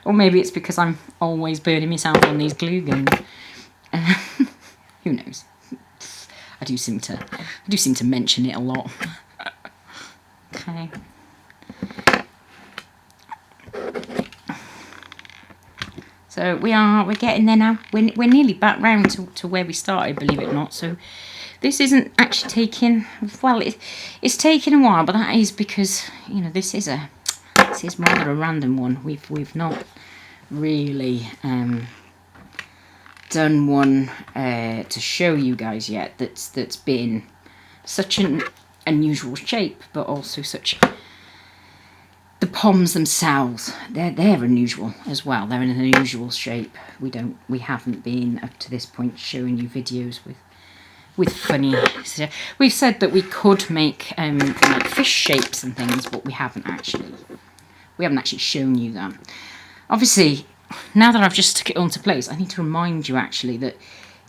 Or maybe it's because I'm always burning myself on these glue guns. Who knows? I do seem to mention it a lot. Okay. So we're getting there now. We're nearly back round to where we started, believe it or not. So this isn't actually taking, well, it's taking a while, but that is because, you know, this is rather a random one. We've not really done one to show you guys yet that's been such an unusual shape, but also such. The poms themselves, they're unusual as well. They're in an unusual shape. We haven't been up to this point showing you videos with funny. We've said that we could make like fish shapes and things, but we haven't actually shown you that. Obviously, now that I've just stuck it onto place, I need to remind you actually that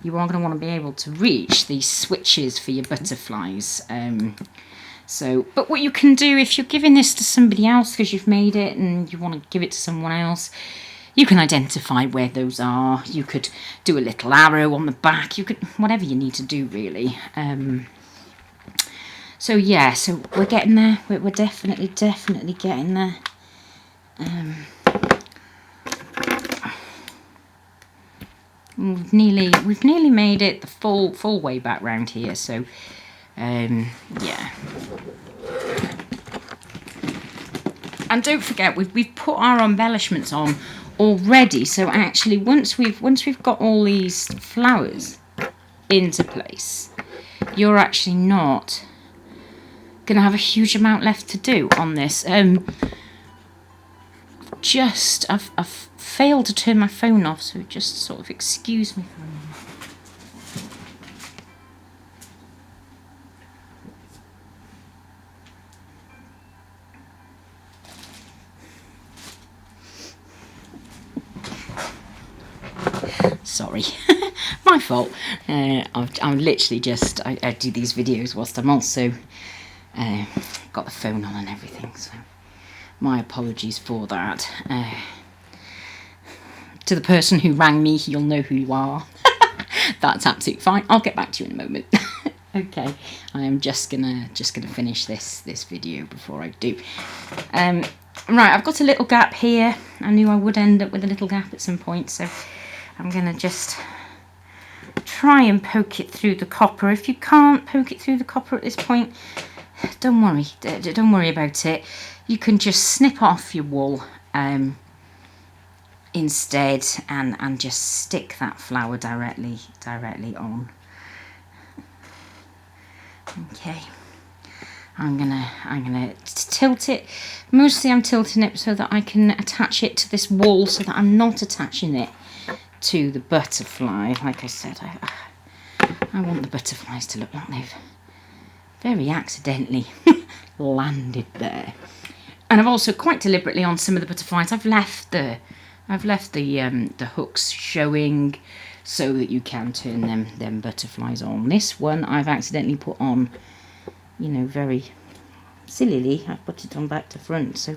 you are going to want to be able to reach these switches for your butterflies. So, but what you can do if you're giving this to somebody else because you've made it and you want to give it to someone else, you can identify where those are. You could do a little arrow on the back. You could, whatever you need to do really. So yeah, so we're getting there. We're definitely getting there. We've nearly made it the full way back round here. So. Yeah. And don't forget, we've put our embellishments on already. So actually, once we've got all these flowers into place, you're actually not going to have a huge amount left to do on this. I've failed to turn my phone off, so just sort of excuse me for a moment. Sorry, my fault. I'm literally just, I do these videos whilst I'm also got the phone on and everything, so my apologies for that. To the person who rang me, you'll know who you are. That's absolutely fine. I'll get back to you in a moment. Okay, I am just gonna finish this video before I do. Right, I've got a little gap here. I knew I would end up with a little gap at some point, so I'm gonna just try and poke it through the copper. If you can't poke it through the copper at this point, don't worry about it. You can just snip off your wool instead and just stick that flower directly on. Okay, I'm gonna tilt it. Mostly I'm tilting it so that I can attach it to this wall, so that I'm not attaching it to the butterfly. Like I said, I want the butterflies to look like they've very accidentally landed there. And I've also quite deliberately, on some of the butterflies, I've left the hooks showing so that you can turn them butterflies on. This one I've accidentally put on, you know, very sillily. I put it on back to front, so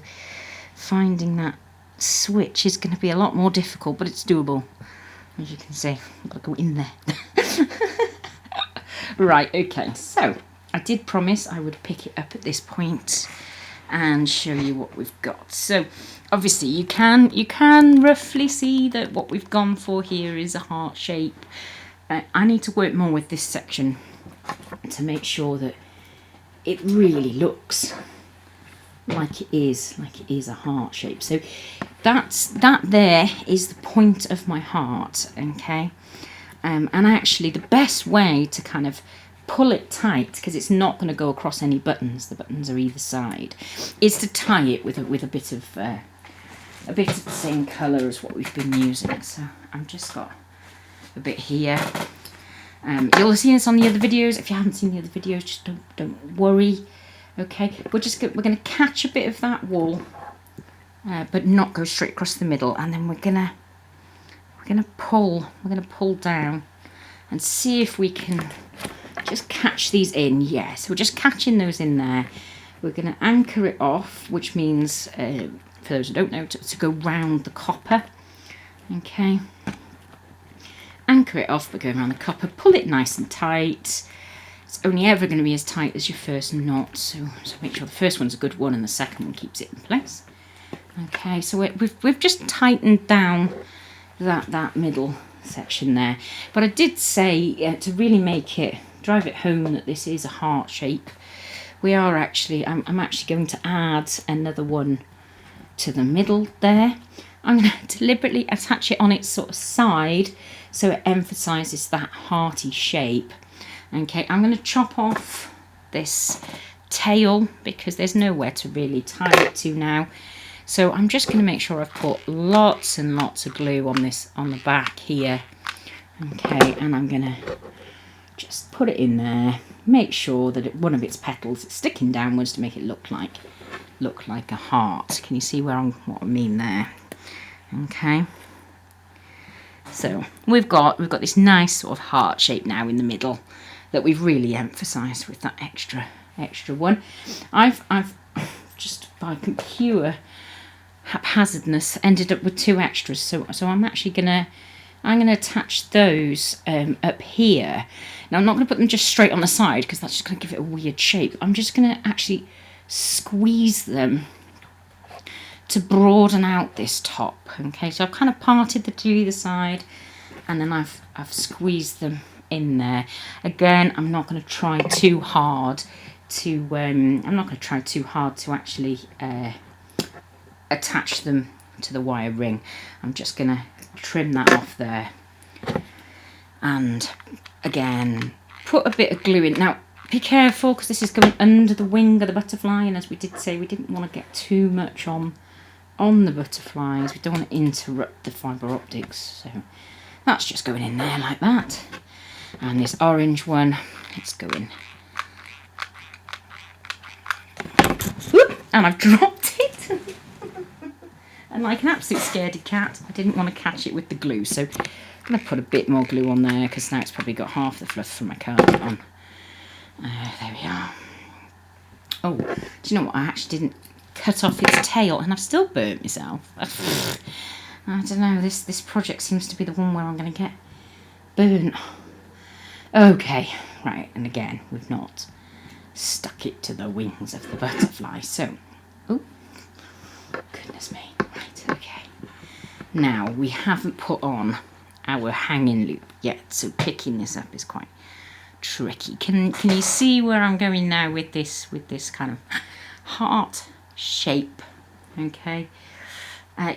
finding that switch is going to be a lot more difficult, but it's doable. As you can see, I've got to go in there. Right, okay, so I did promise I would pick it up at this point and show you what we've got. So obviously you can roughly see that what we've gone for here is a heart shape. I need to work more with this section to make sure that it really looks like it is a heart shape. So that there is the point of my heart, okay? And actually the best way to kind of pull it tight, because it's not going to go across any buttons, the buttons are either side, is to tie it with a bit of the same colour as what we've been using. So I've just got a bit here. You'll have seen this on the other videos. If you haven't seen the other videos, just don't worry. Okay, we're going to catch a bit of that wool, but not go straight across the middle, and then we're gonna pull down and see if we can just catch these in. Yeah, so we're just catching those in there. We're going to anchor it off, which means, for those who don't know, to go round the copper. Okay, anchor it off by going around the copper, pull it nice and tight. It's only ever going to be as tight as your first knot, so make sure the first one's a good one and the second one keeps it in place. Okay, so we've just tightened down that middle section there. But I did say, to really drive it home that this is a heart shape, I'm actually going to add another one to the middle there. I'm going to deliberately attach it on its sort of side so it emphasises that hearty shape. Okay, I'm going to chop off this tail because there's nowhere to really tie it to now. So I'm just going to make sure I've put lots and lots of glue on the back here. Okay, and I'm going to just put it in there. Make sure that one of its petals is sticking downwards to make it look like a heart. Can you see what I mean there? Okay. So we've got this nice sort of heart shape now in the middle that we've really emphasised with that extra one. I've just by pure haphazardness ended up with 2 extras, so I'm actually gonna attach those up here. Now I'm not gonna put them just straight on the side because that's just gonna give it a weird shape. I'm just gonna actually squeeze them to broaden out this top. Okay, so I've kind of parted the two either side, and then I've squeezed them in there. Again, I'm not going to try too hard to actually attach them to the wire ring. I'm just going to trim that off there, and again put a bit of glue in. Now be careful because this is going under the wing of the butterfly, and as we did say, we didn't want to get too much on the butterflies. We don't want to interrupt the fibre optics, so that's just going in there like that. And this orange one, it's going. Whoop, and I've dropped it. And like an absolute scaredy cat, I didn't want to catch it with the glue, so I'm going to put a bit more glue on there because now it's probably got half the fluff from my carpet on. There we are. Oh, do you know what? I actually didn't cut off its tail and I've still burnt myself. I don't know, this project seems to be the one where I'm going to get burnt. Okay, right, and again, we've not stuck it to the wings of the butterfly, so, oh, goodness me, right, okay. Now, we haven't put on our hanging loop yet, so picking this up is quite tricky. Can you see where I'm going now with this kind of heart shape? Okay.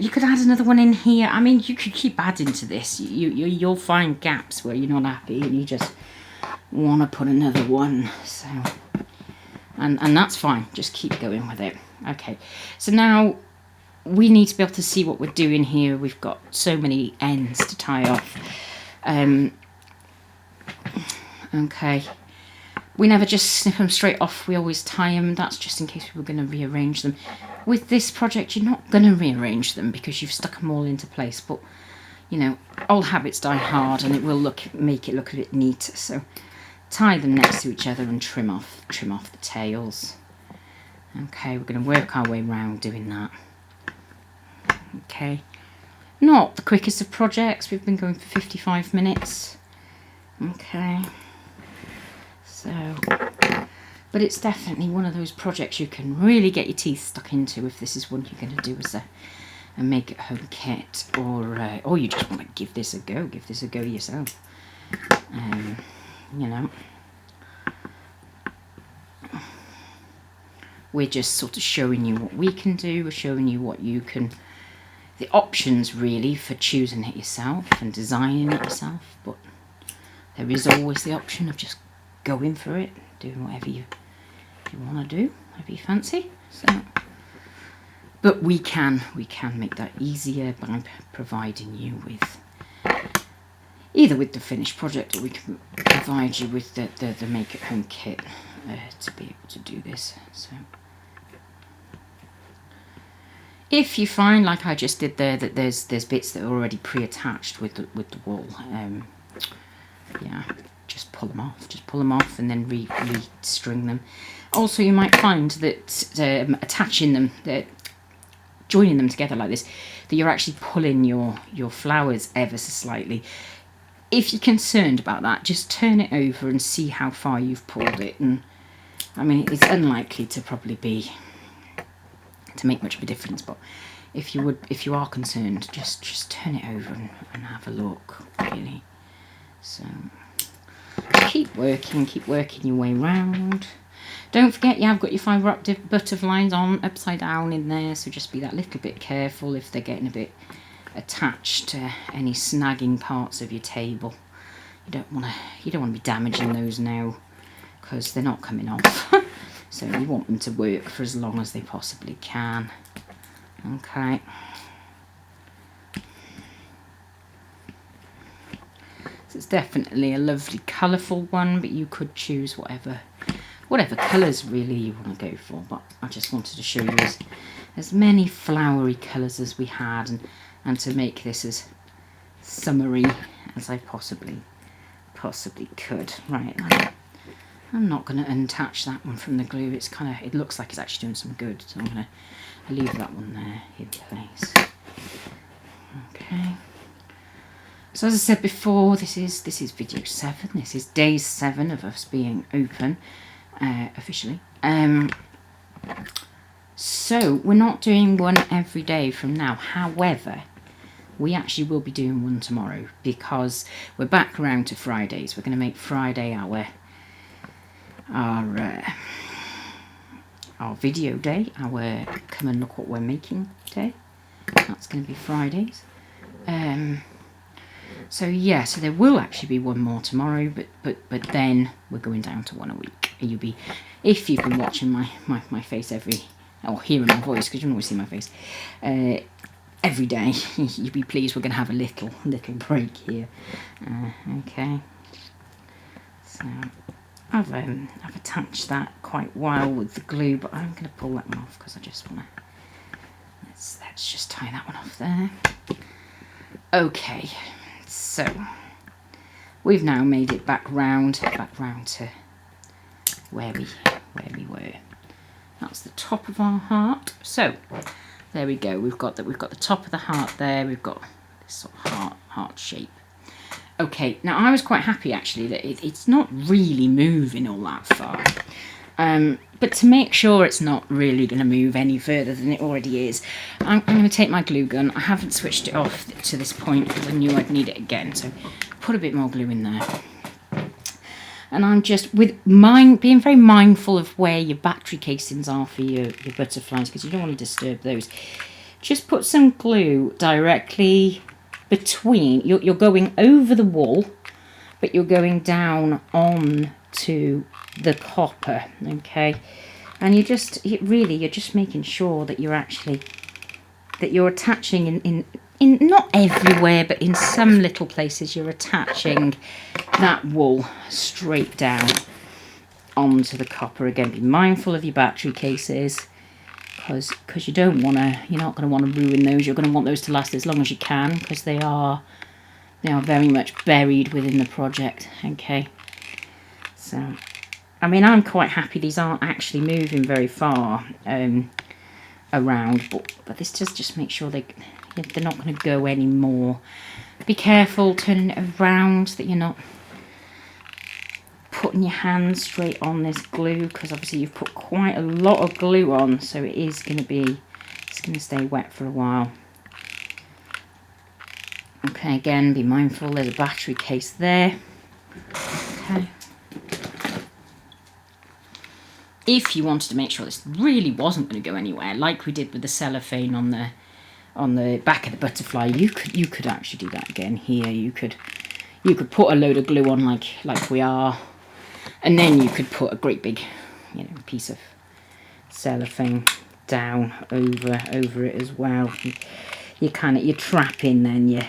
You could add another one in here. I mean, you could keep adding to this. You'll find gaps where you're not happy and you just want to put another one. So, and that's fine. Just keep going with it. Okay. So now we need to be able to see what we're doing here. We've got so many ends to tie off. Okay. We never just snip them straight off. We always tie them. That's just in case we were going to rearrange them. With this project, you're not going to rearrange them because you've stuck them all into place. But, you know, old habits die hard and it will make it look a bit neat. So tie them next to each other and trim off the tails. Okay, we're going to work our way around doing that. Okay. Not the quickest of projects. We've been going for 55 minutes. Okay. So, but it's definitely one of those projects you can really get your teeth stuck into if this is one you're going to do as a make-at-home kit, or you just want to give this a go. Give this a go yourself. You know, we're just sort of showing you what we can do. We're showing you what you can, the options really for choosing it yourself and designing it yourself. But there is always the option of just going for it, doing whatever you want to do, whatever you fancy. So, but we can make that easier by providing you with either with the finished project, or we can provide you with the make-at-home kit to be able to do this. So, if you find, like I just did there, that there's bits that are already pre-attached with the wool, yeah. Just pull them off and then re-string them. Also, you might find that attaching them, joining them together like this, that you're actually pulling your flowers ever so slightly. If you're concerned about that, just turn it over and see how far you've pulled it. And I mean, it's unlikely to make much of a difference, but if you are concerned, just turn it over and have a look, really. So keep working your way around. Don't forget, I've got your fibre optic butterflies on upside down in there, so just be that little bit careful if they're getting a bit attached to any snagging parts of your table. You don't want to be damaging those now because they're not coming off. So you want them to work for as long as they possibly can. Okay. So it's definitely a lovely colourful one, but you could choose whatever colours really you want to go for. But I just wanted to show you as many flowery colours as we had, and to make this as summery as I possibly could. Right, I'm not going to untouch that one from the glue. It looks like it's actually doing some good, so I'm going to leave that one there in place. Okay. So as I said before, this is video 7. This is day 7 of us being open officially. So we're not doing one every day from now. However, we actually will be doing one tomorrow because we're back around to Fridays. We're going to make Friday our video day, our come and look what we're making day. That's going to be Fridays. So yeah, so there will actually be one more tomorrow, but then we're going down to one a week. If you've been watching my face or hearing my voice, because you don't always see my face, every day, you'd be pleased we're going to have a little break here. Okay. So I've attached that quite well with the glue, but I'm going to pull that one off because I just want to let's just tie that one off there. Okay, so we've now made it back round to where we were. That's the top of our heart. So there we go. We've got the top of the heart there. We've got this sort of heart shape. Okay, now I was quite happy actually that it's not really moving all that far. But to make sure it's not really going to move any further than it already is, I'm going to take my glue gun. I haven't switched it off to this point because I knew I'd need it again. So put a bit more glue in there. And I'm just being very mindful of where your battery casings are for your butterflies, because you don't want to disturb those. Just put some glue directly between. You're going over the wool, but you're going down on to the copper, okay? And you're just making sure that you're attaching in not everywhere, but in some little places you're attaching that wool straight down onto the copper. Again, be mindful of your battery cases, because you're not going to want to ruin those. You're going to want those to last as long as you can, because they are very much buried within the project. Okay, so I mean, I'm quite happy these aren't actually moving very far around, but this does just make sure they're not going to go anymore. Be careful turning it around, that you're not putting your hand straight on this glue, because obviously you've put quite a lot of glue on, so it's going to stay wet for a while. Okay, again, be mindful there's a battery case there. Okay. If you wanted to make sure this really wasn't going to go anywhere, like we did with the cellophane on the back of the butterfly, you could actually do that again here. You could put a load of glue on like we are, and then you could put a great big, piece of cellophane down over it as well. You're trapping then your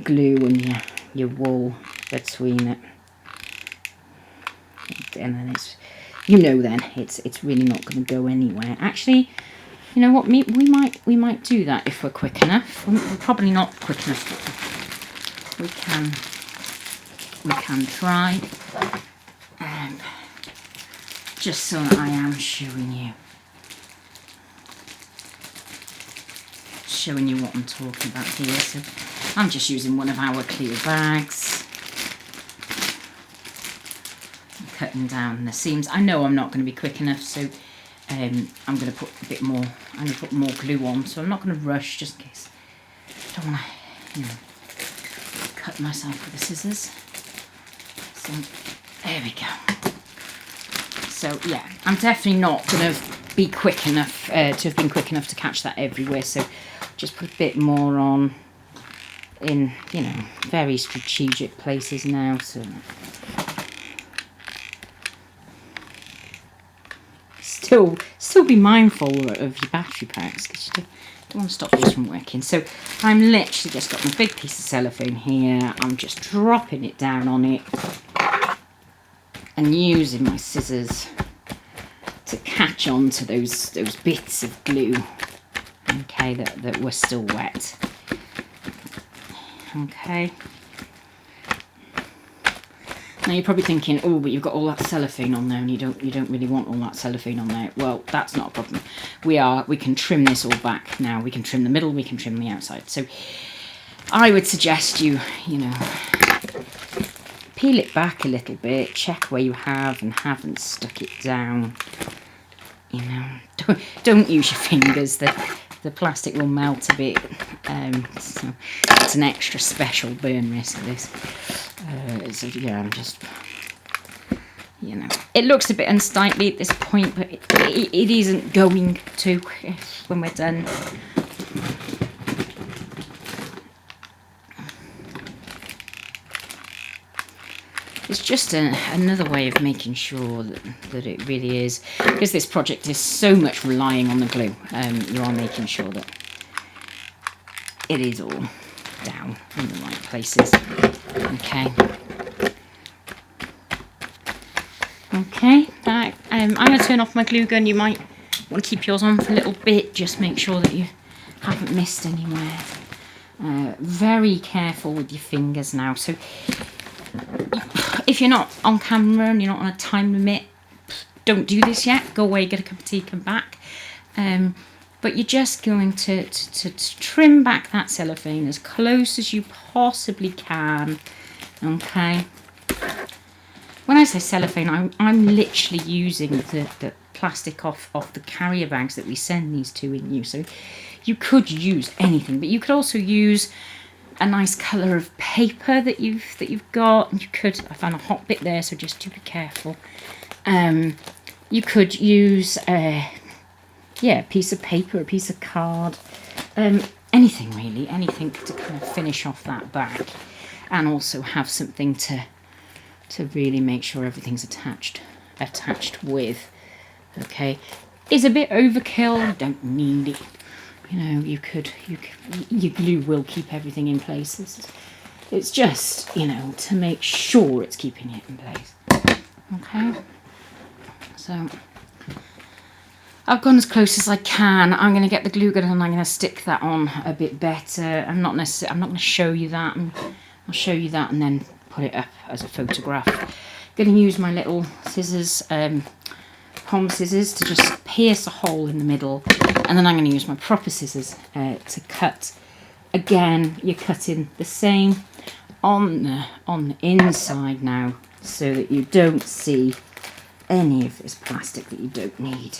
glue and your wool between it, and then it's really not going to go anywhere. Actually, you know what? We might do that if we're quick enough. We're probably not quick enough. We can try. Just so that I am showing you what I'm talking about here. So I'm just using one of our clear bags, cutting down the seams. I know I'm not going to be quick enough, so I'm going to put a bit more. I'm going to put more glue on, so I'm not going to rush, just in case. I don't want to, cut myself with the scissors. So there we go. So yeah, I'm definitely not going to be quick enough to have been quick enough to catch that everywhere. So just put a bit more on in very strategic places now. So still be mindful of your battery packs, because you don't want to stop those from working. So I'm literally just got my big piece of cellophane here. I'm just dropping it down on it and using my scissors to catch on to those bits of glue, okay, that were still wet. Okay. Now you're probably thinking, oh, but you've got all that cellophane on there, and you don't really want all that cellophane on there. Well, that's not a problem. We can trim this all back now. We can trim the middle, we can trim the outside. So I would suggest you peel it back a little bit, check where you have and haven't stuck it down. Don't use your fingers. The plastic will melt a bit. So it's an extra special burn risk, this. So yeah, I'm just, it looks a bit unsightly at this point, but it isn't going to when we're done. It's just another way of making sure that it really is, because this project is so much relying on the glue. You are making sure that it is all down in the right places. Okay. Okay. I'm going to turn off my glue gun. You might want to keep yours on for a little bit, just make sure that you haven't missed anywhere. Very careful with your fingers now. So if you're not on camera and you're not on a time limit, don't do this yet. Go away, get a cup of tea, come back. But you're just going to trim back that cellophane as close as you possibly can. Okay. When I say cellophane, I'm literally using the plastic off the carrier bags that we send these to in you. So you could use anything, but you could also use a nice colour of paper that you've got. And you could, I found a hot bit there, so just do be careful. You could use a piece of paper, a piece of card, anything really, anything to kind of finish off that back, and also have something to really make sure everything's attached with. Okay, it's a bit overkill. You don't need it. You know, your glue will keep everything in place. It's just, you know, to make sure it's keeping it in place. Okay, so I've gone as close as I can. I'm going to get the glue gun and I'm going to stick that on a bit better. I'm not going to show you that. I'll show you that and then put it up as a photograph. Going to use my little scissors, Pompom scissors, to just pierce a hole in the middle, and then I'm going to use my proper scissors to cut. Again, you're cutting the same on the inside now, so that you don't see any of this plastic that you don't need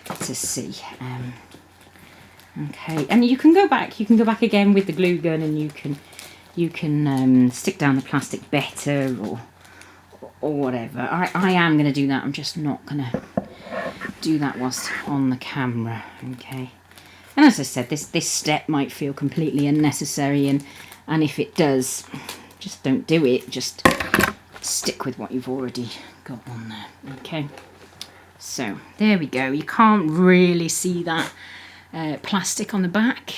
to see. Okay, and you can go back again with the glue gun, and you can stick down the plastic better or whatever. I am going to do that. I'm just not going to do that whilst on the camera. Okay, and as I said, this step might feel completely unnecessary, and if it does, just don't do it. Just stick with what you've already got on there. Okay, so there we go. You can't really see that plastic on the back.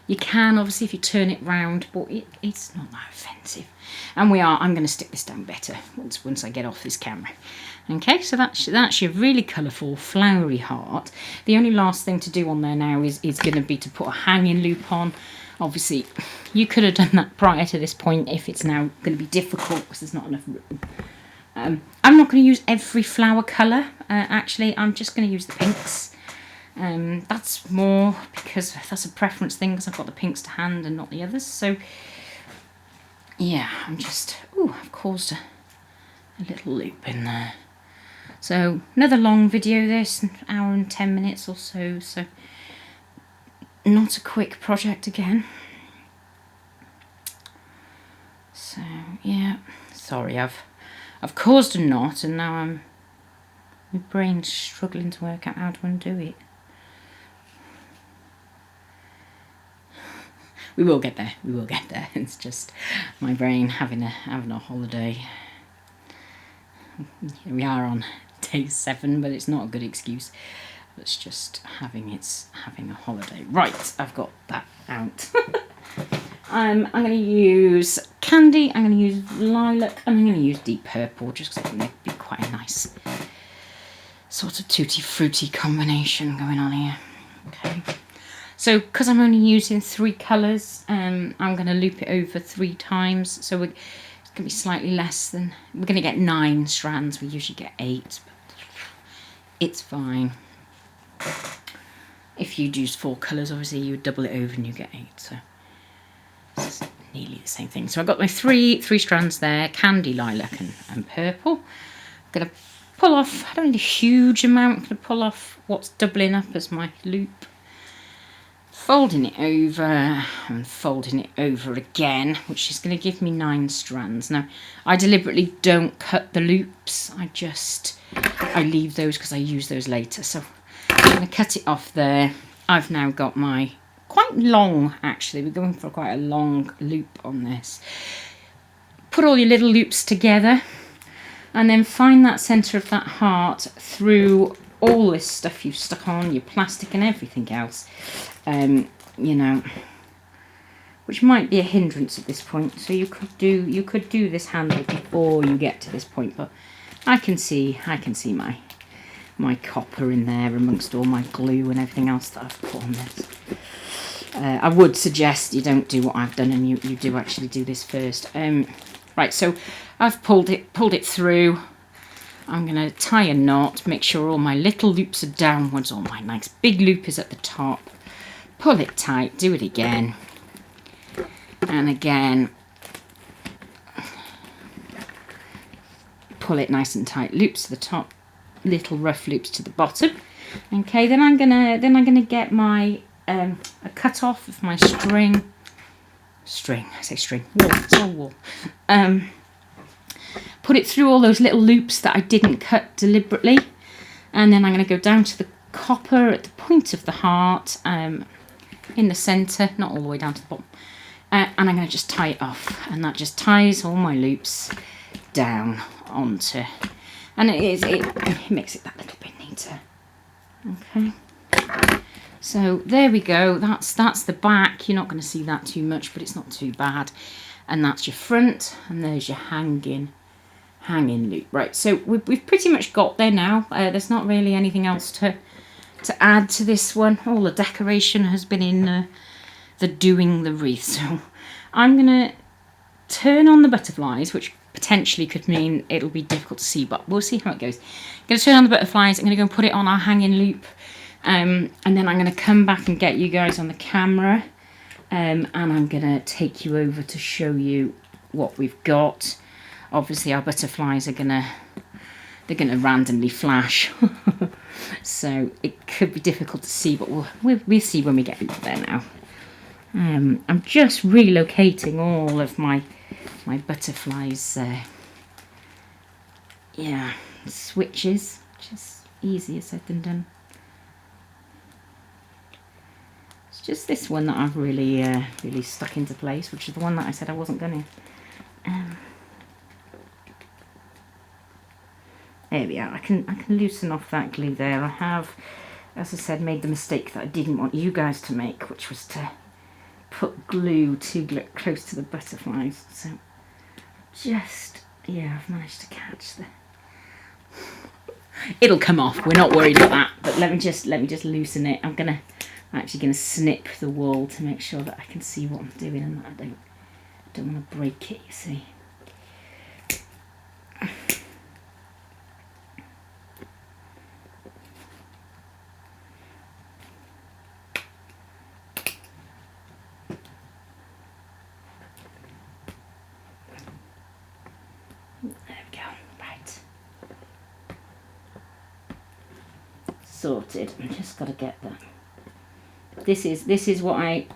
You can, obviously, if you turn it round, but it's not that offensive. And I'm going to stick this down better once I get off this camera. Okay, so that's your really colourful, flowery heart. The only last thing to do on there now is going to be to put a hanging loop on. Obviously, you could have done that prior to this point if it's now going to be difficult because there's not enough room. I'm not going to use every flower colour. Actually, I'm just going to use the pinks. That's more because that's a preference thing, because I've got the pinks to hand and not the others. So yeah, I've caused a little loop in there. So another long video, this, an hour and 10 minutes or so, so not a quick project again. So yeah, sorry, I've caused a knot, and now my brain's struggling to work out how to undo it. We will get there. We will get there. It's just my brain having a holiday. Here we are on day 7, but it's not a good excuse. It's just having a holiday. Right, I've got that out. I'm going to use candy. I'm going to use lilac, and I'm going to use deep purple, just because I think it'd be quite a nice sort of tutti frutti combination going on here. Okay. So, because I'm only using 3 colours, I'm going to loop it over 3 times. So it's going to be slightly less than... We're going to get 9 strands. We usually get 8. But it's fine. If you'd use 4 colours, obviously you would double it over and you get 8. So it's nearly the same thing. So I've got my 3 strands there. Candy, lilac and purple. I'm going to pull off... I don't need a huge amount. I'm going to pull off what's doubling up as my loop. Folding it over and folding it over again, which is going to give me 9 strands. Now, I deliberately don't cut the loops. I leave those because I use those later. So I'm going to cut it off there. I've now got my quite long, actually. We're going for quite a long loop on this. Put all your little loops together and then find that centre of that heart through all this stuff you've stuck on, your plastic and everything else, you know, which might be a hindrance at this point. So you could do this handle before you get to this point, but I can see my copper in there amongst all my glue and everything else that I've put on this. I would suggest you don't do what I've done and you do actually do this first. Right, so I've pulled it through. I'm going to tie a knot, make sure all my little loops are downwards, all my nice big loop is at the top. Pull it tight, do it again. And again. Pull it nice and tight, loops to the top, little rough loops to the bottom. Okay, then I'm gonna get my a cut off of my string. I say string. Wool. It's all wool. Put it through all those little loops that I didn't cut deliberately, and then I'm going to go down to the copper at the point of the heart, in the centre, not all the way down to the bottom, and I'm going to just tie it off, and that just ties all my loops down onto, and it makes it that little bit neater. Okay. So there we go, that's the back. You're not going to see that too much, but it's not too bad. And that's your front, and there's your hanging loop. Right, so we've pretty much got there now. There's not really anything else to add to this one. All the decoration has been in the doing the wreath. So I'm going to turn on the butterflies, which potentially could mean it'll be difficult to see, but we'll see how it goes. I'm going to turn on the butterflies, I'm going to go and put it on our hanging loop. And then I'm going to come back and get you guys on the camera, and I'm going to take you over to show you what we've got. Obviously our butterflies are they're gonna randomly flash, so it could be difficult to see, but we'll see when we get there now. I'm just relocating all of my butterflies switches, which is easier said than done. Just this one that I've really stuck into place, which is the one that I said I wasn't going to. There we are. I can loosen off that glue there. I have, as I said, made the mistake that I didn't want you guys to make, which was to put glue too close to the butterflies. So I've managed to catch the. It'll come off. We're not worried about that. But let me just loosen it. I'm actually gonna snip the wool to make sure that I can see what I'm doing and that I don't want to break it, you see. There we go. Right. Sorted. I've just got to get that. This is what I,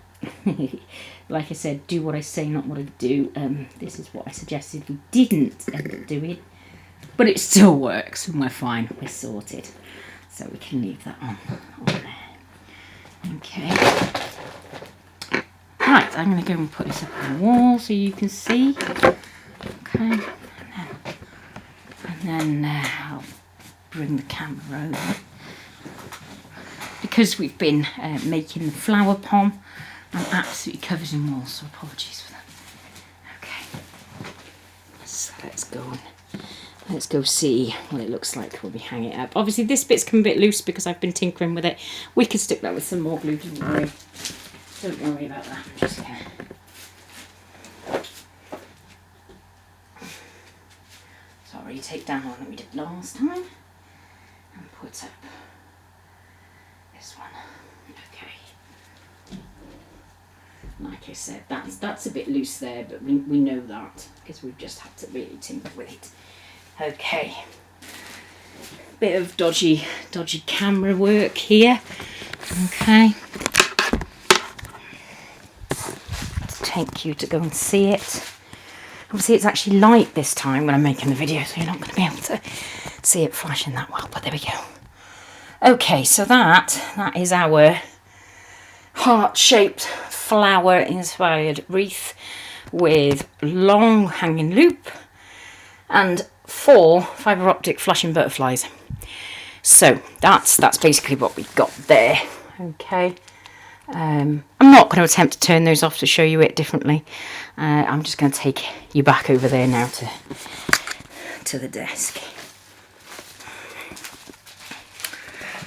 like I said, do what I say, not what I do. This is what I suggested we didn't end up doing, but it still works and we're fine. We're sorted, so we can leave that on there. Okay. Right, I'm going to go and put this up on the wall so you can see. Okay, and then I'll bring the camera over. Because we've been making the flower pom, I'm absolutely covered in wool, so apologies for that. Okay, so let's go see what it looks like when we hang it up. Obviously this bit's come a bit loose because I've been tinkering with it. We could stick that with some more glue, don't worry. Don't worry about that. I'm just gonna. Sorry, take down one that we did last time and put up this one. Okay. Like I said, that's a bit loose there, but we know that because we've just had to really tinker with it. Okay. Bit of dodgy camera work here. Okay. Take you to go and see it. Obviously it's actually light this time when I'm making the video, so you're not going to be able to see it flashing that well, but there we go. Okay, so that is our heart-shaped flower-inspired wreath with long hanging loop and 4 fibre optic flashing butterflies. So that's basically what we've got there. Okay. I'm not going to attempt to turn those off to show you it differently. I'm just going to take you back over there now to the desk.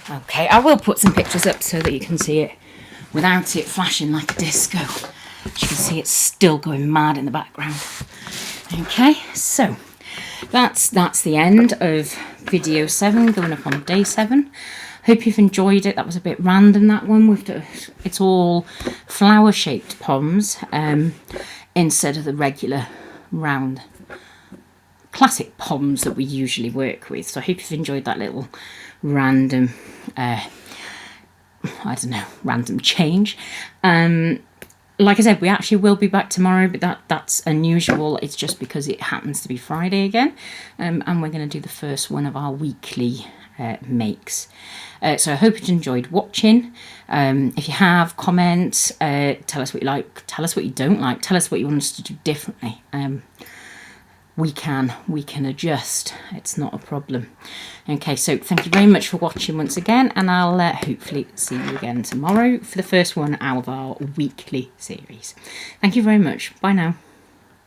Okay, I will put some pictures up so that you can see it without it flashing like a disco. As you can see, it's still going mad in the background. Okay, so that's the end of video 7, going up on day 7. Hope you've enjoyed it. That was a bit random, that one. It's all flower shaped poms instead of the regular round classic poms that we usually work with. So I hope you've enjoyed that little random random change. Like I said, we actually will be back tomorrow, but that's unusual. It's just because it happens to be Friday again, and we're going to do the first one of our weekly makes. So I hope you enjoyed watching. If you have comments, tell us what you like, tell us what you don't like, tell us what you want us to do differently. We can adjust. It's not a problem. Okay, so thank you very much for watching once again, and I'll hopefully see you again tomorrow for the first one out of our weekly series. Thank you very much. Bye now.